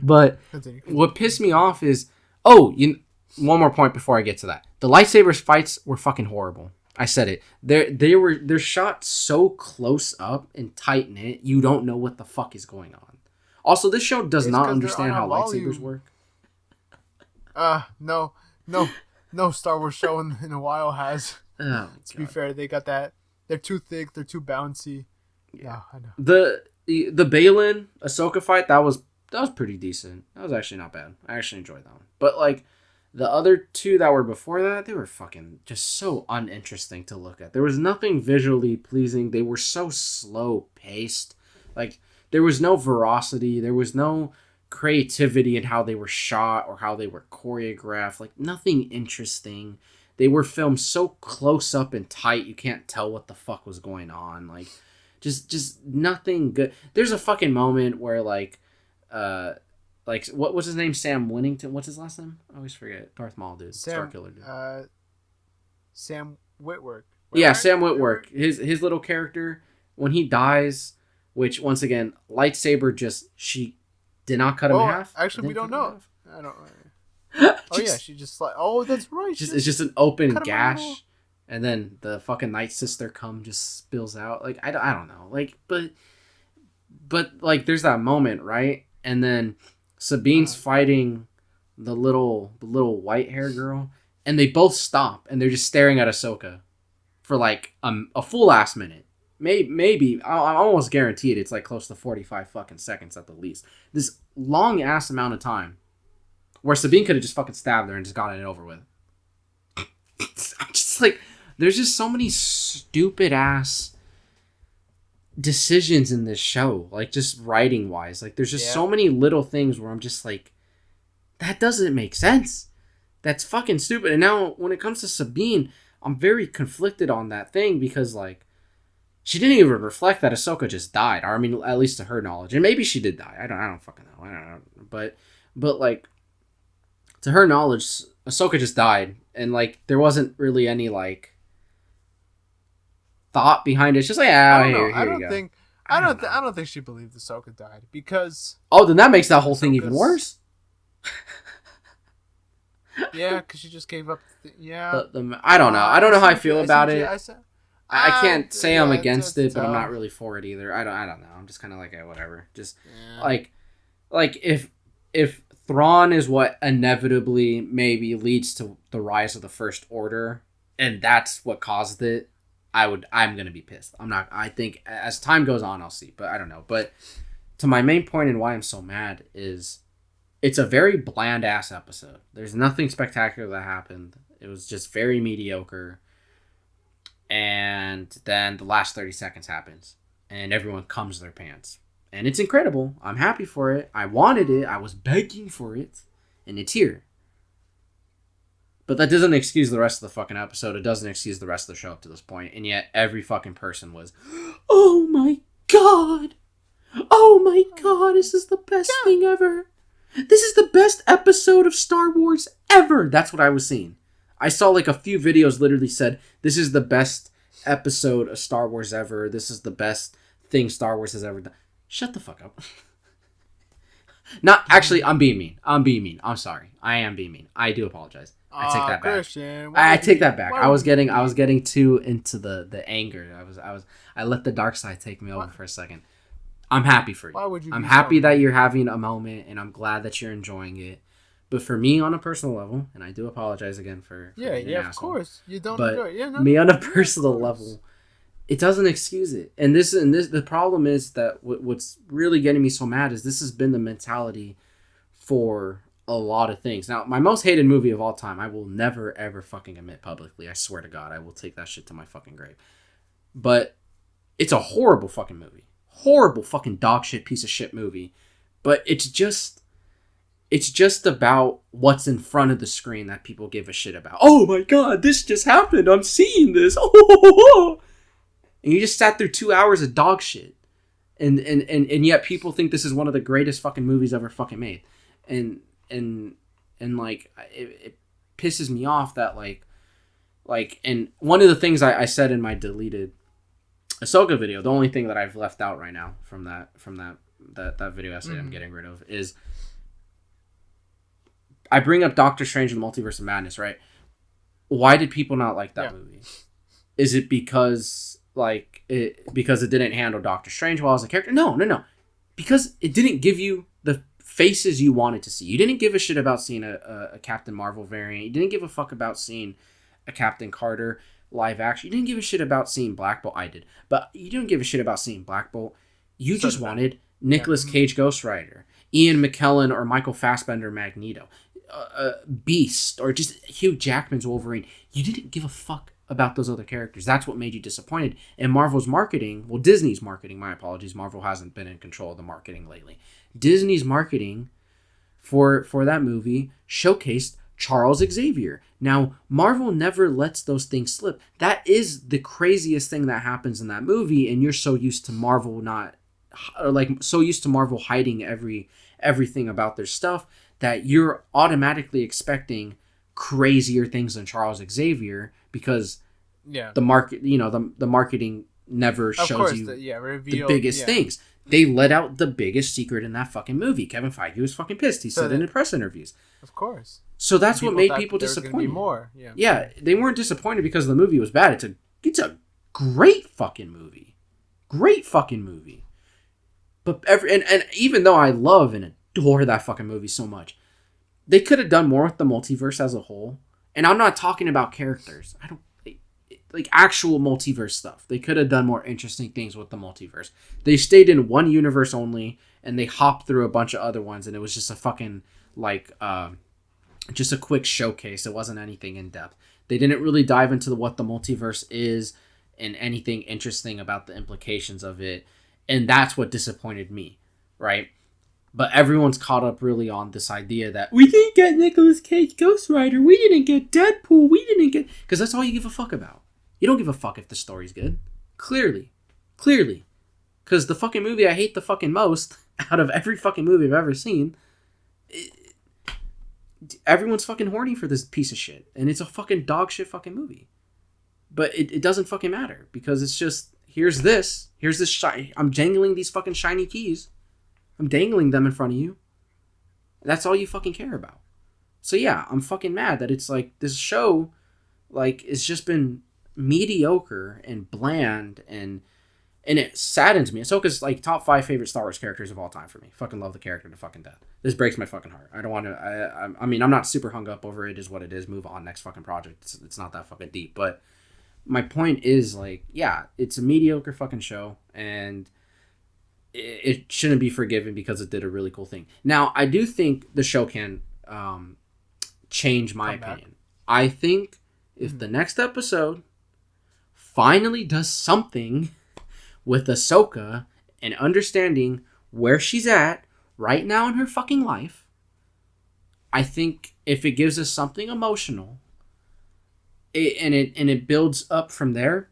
But what pissed me off is, one more point before I get to that. The lightsabers fights were fucking horrible. I said it. They're shot so close up and tight knit, you don't know what the fuck is going on. Also, this show does not understand how lightsabers work. No Star Wars show in a while has. To be fair, they got that. They're too thick. They're too bouncy. Yeah, I know. The Baylan Ahsoka fight, that was pretty decent. That was actually not bad. I actually enjoyed that one. But like the other two that were before that, they were fucking just so uninteresting to look at. There was nothing visually pleasing. They were so slow paced. Like there was no veracity. There was no creativity in how they were shot or how they were choreographed. Like nothing interesting. They were filmed so close up and tight, you can't tell what the fuck was going on. Like just nothing good. There's a fucking moment where like what was his name? Sam Winnington. What's his last name? I always forget. Darth Maul dude. Starkiller dude. Sam Witwer. Yeah, Sam Witwer. His little character, when he dies, which once again, lightsaber she did not cut him in half. Actually, we don't know. I don't. She just like. Oh, that's right. It's just an open gash, and then the fucking Night Sister just spills out. Like I don't know. Like but like there's that moment, right? And then Sabine's fighting the little white hair girl, and they both stop and they're just staring at Ahsoka for like a full ass minute. Maybe I'm almost guaranteed it's like close to 45 fucking seconds at the least. This long ass amount of time where Sabine could have just fucking stabbed her and just gotten it over with. I'm just like, there's just so many stupid ass decisions in this show, like just writing wise. Like there's just so many little things where I'm just like, that doesn't make sense. That's fucking stupid. And now when it comes to Sabine, I'm very conflicted on that thing because like she didn't even reflect that Ahsoka just died. Or I mean, at least to her knowledge, and maybe she did die. I don't fucking know. I don't know. But like to her knowledge, Ahsoka just died, and like there wasn't really any like thought behind it. It's just like, here you go. I don't think she believed Ahsoka died because. Oh, then that makes that whole thing even worse. Yeah, because she just gave up. I don't know. I don't know how I feel about it. I can't say I'm against it, but I'm not really for it either. I don't know. I'm just kind of like, whatever. Just like if Thrawn is what inevitably maybe leads to the rise of the First Order, and that's what caused it, I'm gonna be pissed. I'm not. I think as time goes on, I'll see, but I don't know. But to my main point and why I'm so mad is, it's a very bland ass episode. There's nothing spectacular that happened. It was just very mediocre. And then the last 30 seconds happens, and everyone comes their pants. And it's incredible. I'm happy for it. I wanted it. I was begging for it. And it's here. But that doesn't excuse the rest of the fucking episode. It doesn't excuse the rest of the show up to this point. And yet every fucking person was, oh my God. Oh my God. This is the best thing ever. This is the best episode of Star Wars ever. That's what I was seeing. I saw like a few videos literally said, this is the best episode of Star Wars ever. This is the best thing Star Wars has ever done. Shut the fuck up. Not actually, I'm being mean. I'm sorry. I am being mean. I do apologize. I take that back. Christian, I take that back. I was getting too into the anger. I let the dark side take me over for a second. I'm happy for you. Why would you? I'm happy that you're having a moment, and I'm glad that you're enjoying it. But for me, on a personal level, and I do apologize again for of course, you don't but enjoy it. Me on a personal level, It doesn't excuse it. And this the problem is that what's really getting me so mad is this has been the mentality for a lot of things. Now, my most hated movie of all time, I will never ever fucking admit publicly. I swear to God, I will take that shit to my fucking grave. But it's a horrible fucking movie. Horrible fucking dog shit piece of shit movie. But it's just about what's in front of the screen that people give a shit about. Oh my God, this just happened. I'm seeing this. Oh. And you just sat through 2 hours of dog shit. And yet people think this is one of the greatest fucking movies ever fucking made. And like, it pisses me off that like, and one of the things I said in my deleted Ahsoka video, the only thing that I've left out right now from that video essay I'm getting rid of is, I bring up Doctor Strange and the Multiverse of Madness, right? Why did people not like that movie? Is it because it didn't handle Doctor Strange well as a character? No. Because it didn't give you the faces you wanted to see. You didn't give a shit about seeing a Captain Marvel variant. You didn't give a fuck about seeing a Captain Carter live action. You didn't give a shit about seeing Black Bolt. I did. But you didn't give a shit about seeing Black Bolt. You just wanted Nicolas Cage Ghost Rider, Ian McKellen or Michael Fassbender Magneto, Beast, or just Hugh Jackman's Wolverine. You didn't give a fuck about those other characters. That's what made you disappointed. And Marvel's marketing, well, Disney's marketing, my apologies, Marvel hasn't been in control of the marketing lately. Disney's marketing for that movie showcased Charles Xavier. Now, Marvel never lets those things slip. That is the craziest thing that happens in that movie, and you're so used to Marvel hiding everything about their stuff that you're automatically expecting crazier things than Charles Xavier, because the marketing never shows you the biggest things. They let out the biggest secret in that fucking movie. Kevin Feige was fucking pissed. He said it in press interviews. Of course. So that's what made people disappointed. Yeah, they weren't disappointed because the movie was bad. It's a great fucking movie. Great fucking movie. But and even though I love and adore that fucking movie so much, they could have done more with the multiverse as a whole. And I'm not talking about characters. I don't like actual multiverse stuff. They could have done more interesting things with the multiverse. They stayed in one universe only, and they hopped through a bunch of other ones, and it was just a fucking just a quick showcase. It wasn't anything in depth. They didn't really dive into what the multiverse is and anything interesting about the implications of it. And that's what disappointed me, right? But everyone's caught up really on this idea that we didn't get Nicolas Cage Ghost Rider, we didn't get Deadpool, we didn't get... Because that's all you give a fuck about. You don't give a fuck if the story's good. Clearly. Because the fucking movie I hate the fucking most out of every fucking movie I've ever seen, everyone's fucking horny for this piece of shit. And it's a fucking dog shit fucking movie. But it doesn't fucking matter. Because it's just, here's this I'm jangling these fucking shiny keys. I'm dangling them in front of you. That's all you fucking care about. So yeah, I'm fucking mad that it's like, this show, like, it's just been mediocre and bland, and it saddens me. Ahsoka's like top 5 favorite Star Wars characters of all time for me. Fucking love the character to fucking death. This breaks my fucking heart. I don't want to, I mean, I'm not super hung up over it. Is what it is. Move on, next fucking project. It's not that fucking deep. But my point is, like, yeah, it's a mediocre fucking show, and it shouldn't be forgiven because it did a really cool thing. Now, I do think the show can change my opinion. I think if the next episode finally does something with Ahsoka and understanding where she's at right now in her fucking life, I think if it gives us something emotional and it builds up from there,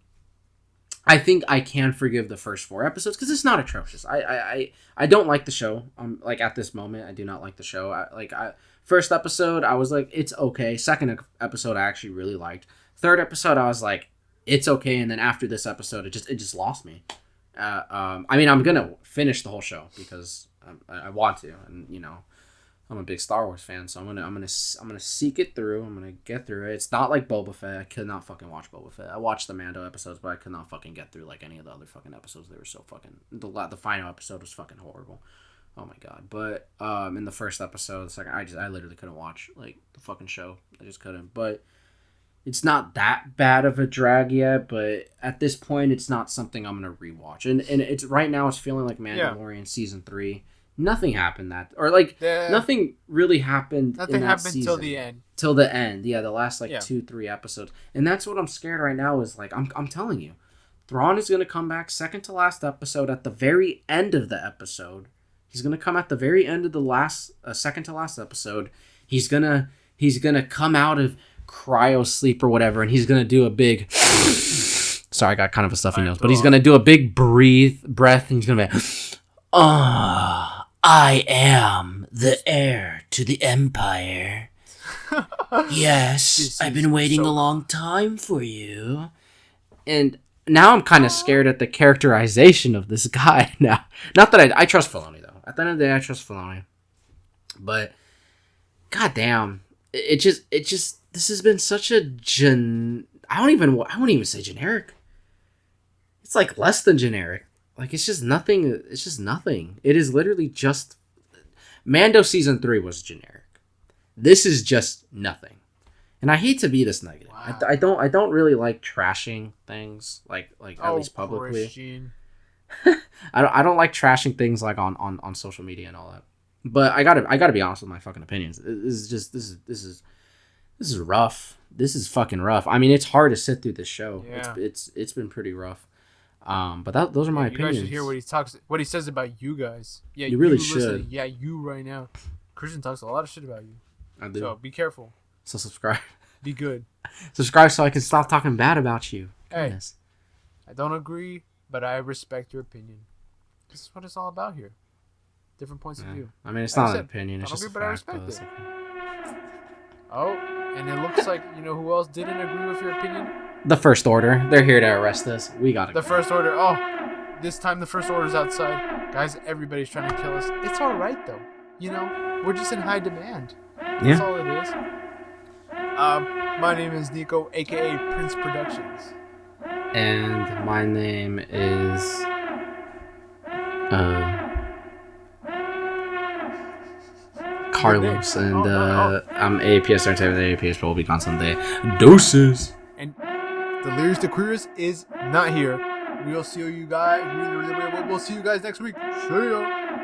I think I can forgive the first 4 episodes because it's not atrocious. I don't like the show. Like at this moment, I do not like the show. First episode, I was like, it's okay. Second episode, I actually really liked. Third episode, I was like, it's okay. And then after this episode, it just lost me. I mean, I'm gonna finish the whole show because I want to, and you know, I'm a big Star Wars fan, so I'm gonna seek it through. I'm gonna get through it. It's not like Boba Fett. I could not fucking watch Boba Fett. I watched the Mando episodes, but I could not fucking get through like any of the other fucking episodes. They were so fucking, the final episode was fucking horrible. Oh my god. But in the first episode, it's like I literally couldn't watch like the fucking show. I just couldn't. But It's not that bad of a drag yet, but at this point, it's not something I'm gonna rewatch. And it's right now, it's feeling like Mandalorian season 3. Nothing happened nothing really happened. Nothing happened till the end. Till the end, yeah, the last 2-3 episodes, and that's what I'm scared right now. Is like I'm telling you, Thrawn is gonna come back second to last episode at the very end of the episode. He's gonna come at the very end of the last second to last episode. He's gonna come out of cryo sleep or whatever, and he's gonna do a big. Sorry, I got kind of a stuffy nose, but he's gonna do a big breath, and he's gonna be, I am the heir to the Empire. Yes, I've been waiting a long time for you. And now I'm kind of scared at the characterization of this guy now. Not that I trust Filoni, though. At the end of the day, I trust Filoni. But, goddamn, it just this has been such a I won't even say generic. It's like less than generic. Like, it's just nothing. It's just nothing. It is literally just... Mando Season 3 was generic. This is just nothing. And I hate to be this negative. Wow. I don't really like trashing things, like at least publicly. I don't like trashing things like on social media and all that. But I gotta be honest with my fucking opinions. This is rough. This is fucking rough. I mean, it's hard to sit through this show. Yeah. It's been pretty rough. But those are my opinions. You guys should hear what he says about you guys. Yeah, you really should. Yeah, you right now. Christian talks a lot of shit about you. I do. So be careful. So subscribe. Be good. Subscribe so I can stop talking bad about you. Goodness. Hey, I don't agree, but I respect your opinion. This is what it's all about here. Different points of view. I mean, it's not an opinion. It's just a fact. But I respect it. Oh, and it looks like, you know who else didn't agree with your opinion? The First Order. They're here to arrest us. We gotta go. The First Order. Oh, this time the First Order's outside. Guys, everybody's trying to kill us. It's all right, though. You know, we're just in high demand. That's all it is. My name is Nico, a.k.a. Prince Productions. And my name is... Carlos, and I'm APS Entertainment, APS will be on Sunday. Doses! And the Lyrics to Queers is not here. We'll see you guys. We'll see you guys next week. See ya.